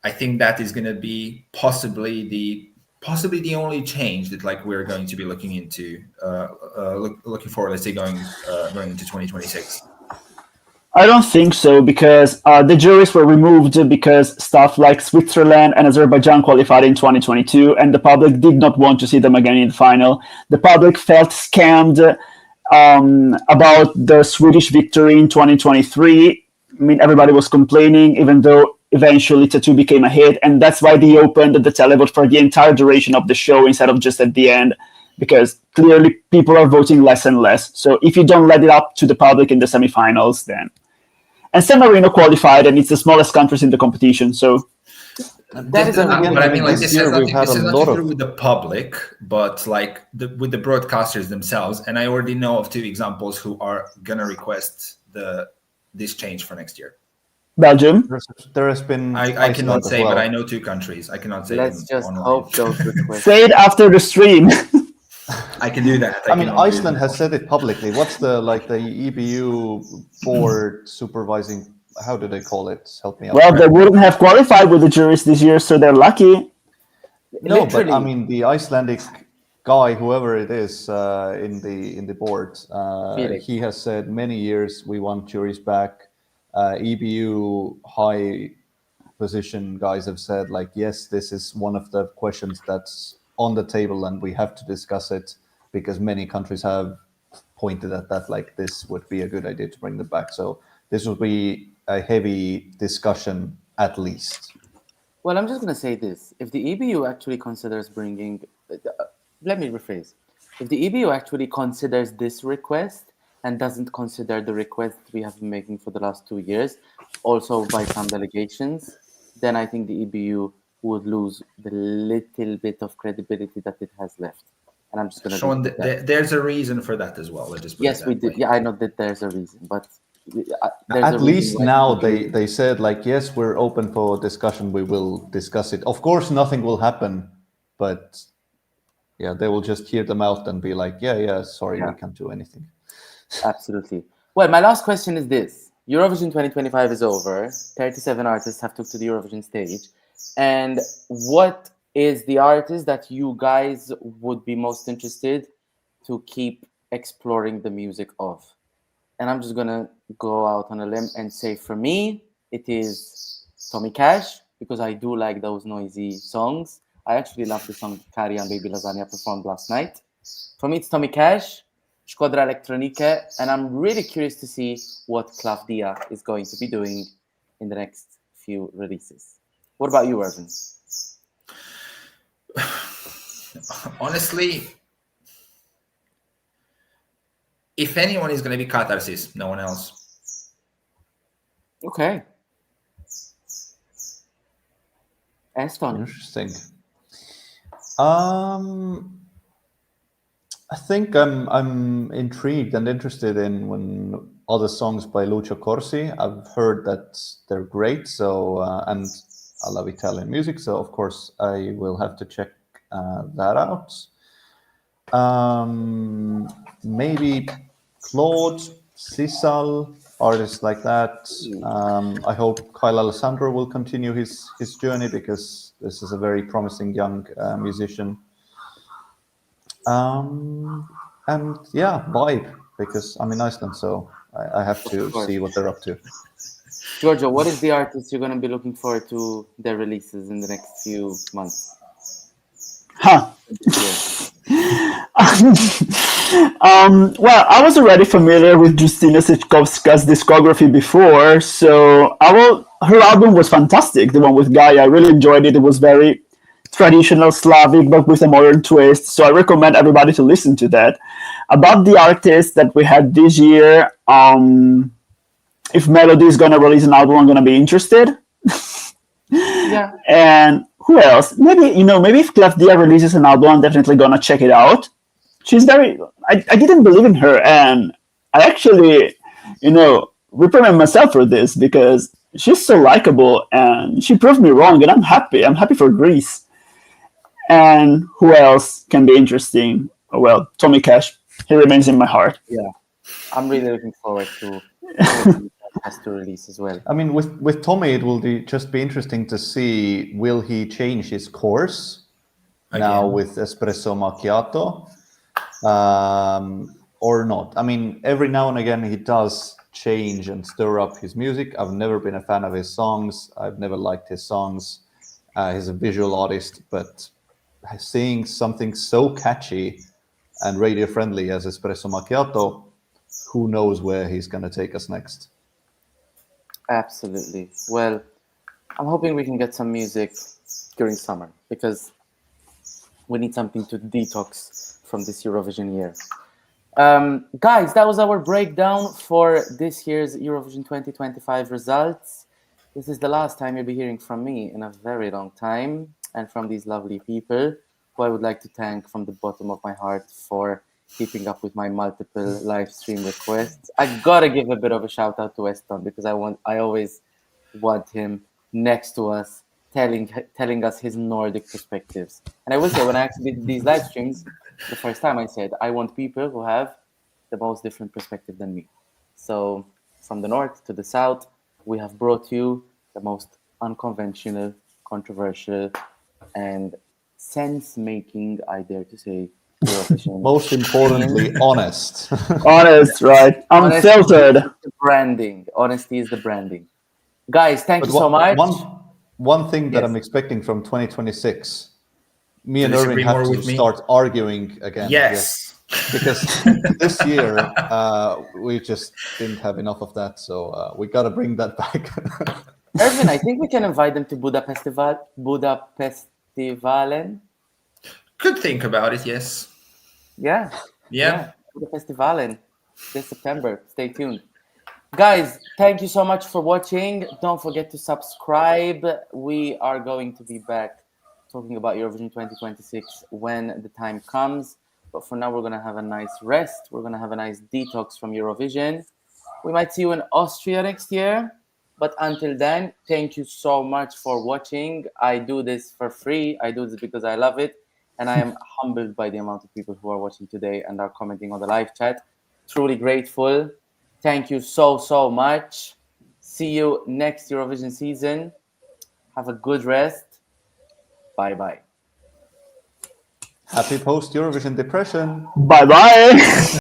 I think that is going to be possibly the only change that like we're going to be looking into, looking forward. Let's say going into 2026. I don't think so because the juries were removed because stuff like Switzerland and Azerbaijan qualified in 2022, and the public did not want to see them again in the final. The public felt scammed about the Swedish victory in 2023. I mean, everybody was complaining, even though eventually Tattoo became a hit, and that's why they opened the televote for the entire duration of the show instead of just at the end, because clearly people are voting less and less. So if you don't let it up to the public in the semifinals, then... And San Marino qualified, and it's the smallest countries in the competition, so... But I mean, like, this has nothing to do with the public, but like with the broadcasters themselves. And I already know of 2 examples who are gonna request this change for next year. Belgium. There has been. I cannot say, but I know 2 countries. I cannot say. Let's just hope those requests. Say it after the stream. I can do that. I mean, Iceland has said it publicly. What's the EBU board supervising? How do they call it? Help me out. Well, they wouldn't have qualified with the juries this year, so they're lucky. No, but I mean, the Icelandic guy, whoever it is, in the board, he has said many years we want juries back. EBU high position guys have said, like, yes, this is one of the questions that's on the table and we have to discuss it, because many countries have pointed at that, like, this would be a good idea to bring them back. So this would be a heavy discussion at least. Well, I'm just going to say this. If the EBU actually considers bringing... let me rephrase. If the EBU actually considers this request and doesn't consider the request we have been making for the last 2 years, also by some delegations, then I think the EBU would lose the little bit of credibility that it has left. And I'm just going to... Sean, there's a reason for that as well. Yes, we did. Yeah, I know that there's a reason, but... At least now they said, like, yes, we're open for discussion, we will discuss it. Of course nothing will happen, but yeah, they will just hear them out and be like, yeah, sorry, we can't do anything. Absolutely. Well, my last question is this. Eurovision 2025 is over. 37 artists have took to the Eurovision stage. And what is the artist that you guys would be most interested to keep exploring the music of? And I'm just going to go out on a limb and say, for me, it is Tommy Cash, because I do like those noisy songs. I actually love the song Kari and Baby Lasagna performed last night. For me, it's Tommy Cash, Shkodra Elektronika, and I'm really curious to see what Claudia is going to be doing in the next few releases. What about you, Evan? Honestly, if anyone is going to be Catharsis, no one else. Okay. Estonia. Interesting. I think I'm intrigued and interested in when other songs by Lucio Corsi. I've heard that they're great, so and I love Italian music, so of course I will have to check that out. Maybe Claude, Sisal, artists like that. I hope Kyle Alessandro will continue his journey, because this is a very promising young musician. And yeah, Vibe, because I'm in Iceland, so I have to see what they're up to. Giorgio, what is the artist you're going to be looking forward to their releases in the next few months? Well, I was already familiar with Justyna Syczkowska's discography before, so her album was fantastic, the one with Gaia. I really enjoyed it. It was very traditional Slavic, but with a modern twist, so I recommend everybody to listen to that. About the artists that we had this year, if Melody is going to release an album, I'm going to be interested. Yeah. And who else? Maybe if Claudia releases an album, I'm definitely going to check it out. She's very... I didn't believe in her, and I actually, reprimand myself for this, because she's so likable, and she proved me wrong, and I'm happy. I'm happy for Greece. And who else can be interesting? Oh, well, Tommy Cash. He remains in my heart. Yeah. I'm really looking forward to has to release as well. I mean, with Tommy, it will just be interesting to see, will he change his course now with espresso macchiato or not? I mean, every now and again he does change and stir up his music. I've never been a fan of his songs. I've never liked his songs. He's a visual artist, but seeing something so catchy and radio friendly as espresso macchiato, who knows where he's going to take us next? Absolutely. Well, I'm hoping we can get some music during summer because we need something to detox from this Eurovision year. Guys, that was our breakdown for this year's Eurovision 2025 results. This is the last time you'll be hearing from me in a very long time, and from these lovely people who I would like to thank from the bottom of my heart for keeping up with my multiple live stream requests. I gotta give a bit of a shout out to Eston because I always want him next to us telling us his Nordic perspectives. And I will say, when I actually did these live streams, the first time I said, I want people who have the most different perspective than me. So from the north to the south, we have brought you the most unconventional, controversial, and sense-making, I dare to say, Eurovision. Most importantly, honest. Honest, right? Unfiltered. Honesty is the branding. Guys, thank you so much. One thing that Yes. I'm expecting from 2026, me and disagree Irving have more to with me? start arguing again. Yes. Because this year we just didn't have enough of that, so we got to bring that back. Irvin, I think we can invite them to Budapestivalen. Could think about it, yes. Yeah. Yeah. Budapestivalen this September. Stay tuned. Guys, thank you so much for watching. Don't forget to subscribe. We are going to be back talking about Eurovision 2026 when the time comes. But for now, we're going to have a nice rest. We're going to have a nice detox from Eurovision. We might see you in Austria next year. But until then, thank you so much for watching. I do this for free. I do this because I love it. And I am humbled by the amount of people who are watching today and are commenting on the live chat. Truly grateful. Thank you so, so much. See you next Eurovision season. Have a good rest. Bye-bye. Happy post-Eurovision depression. Bye-bye.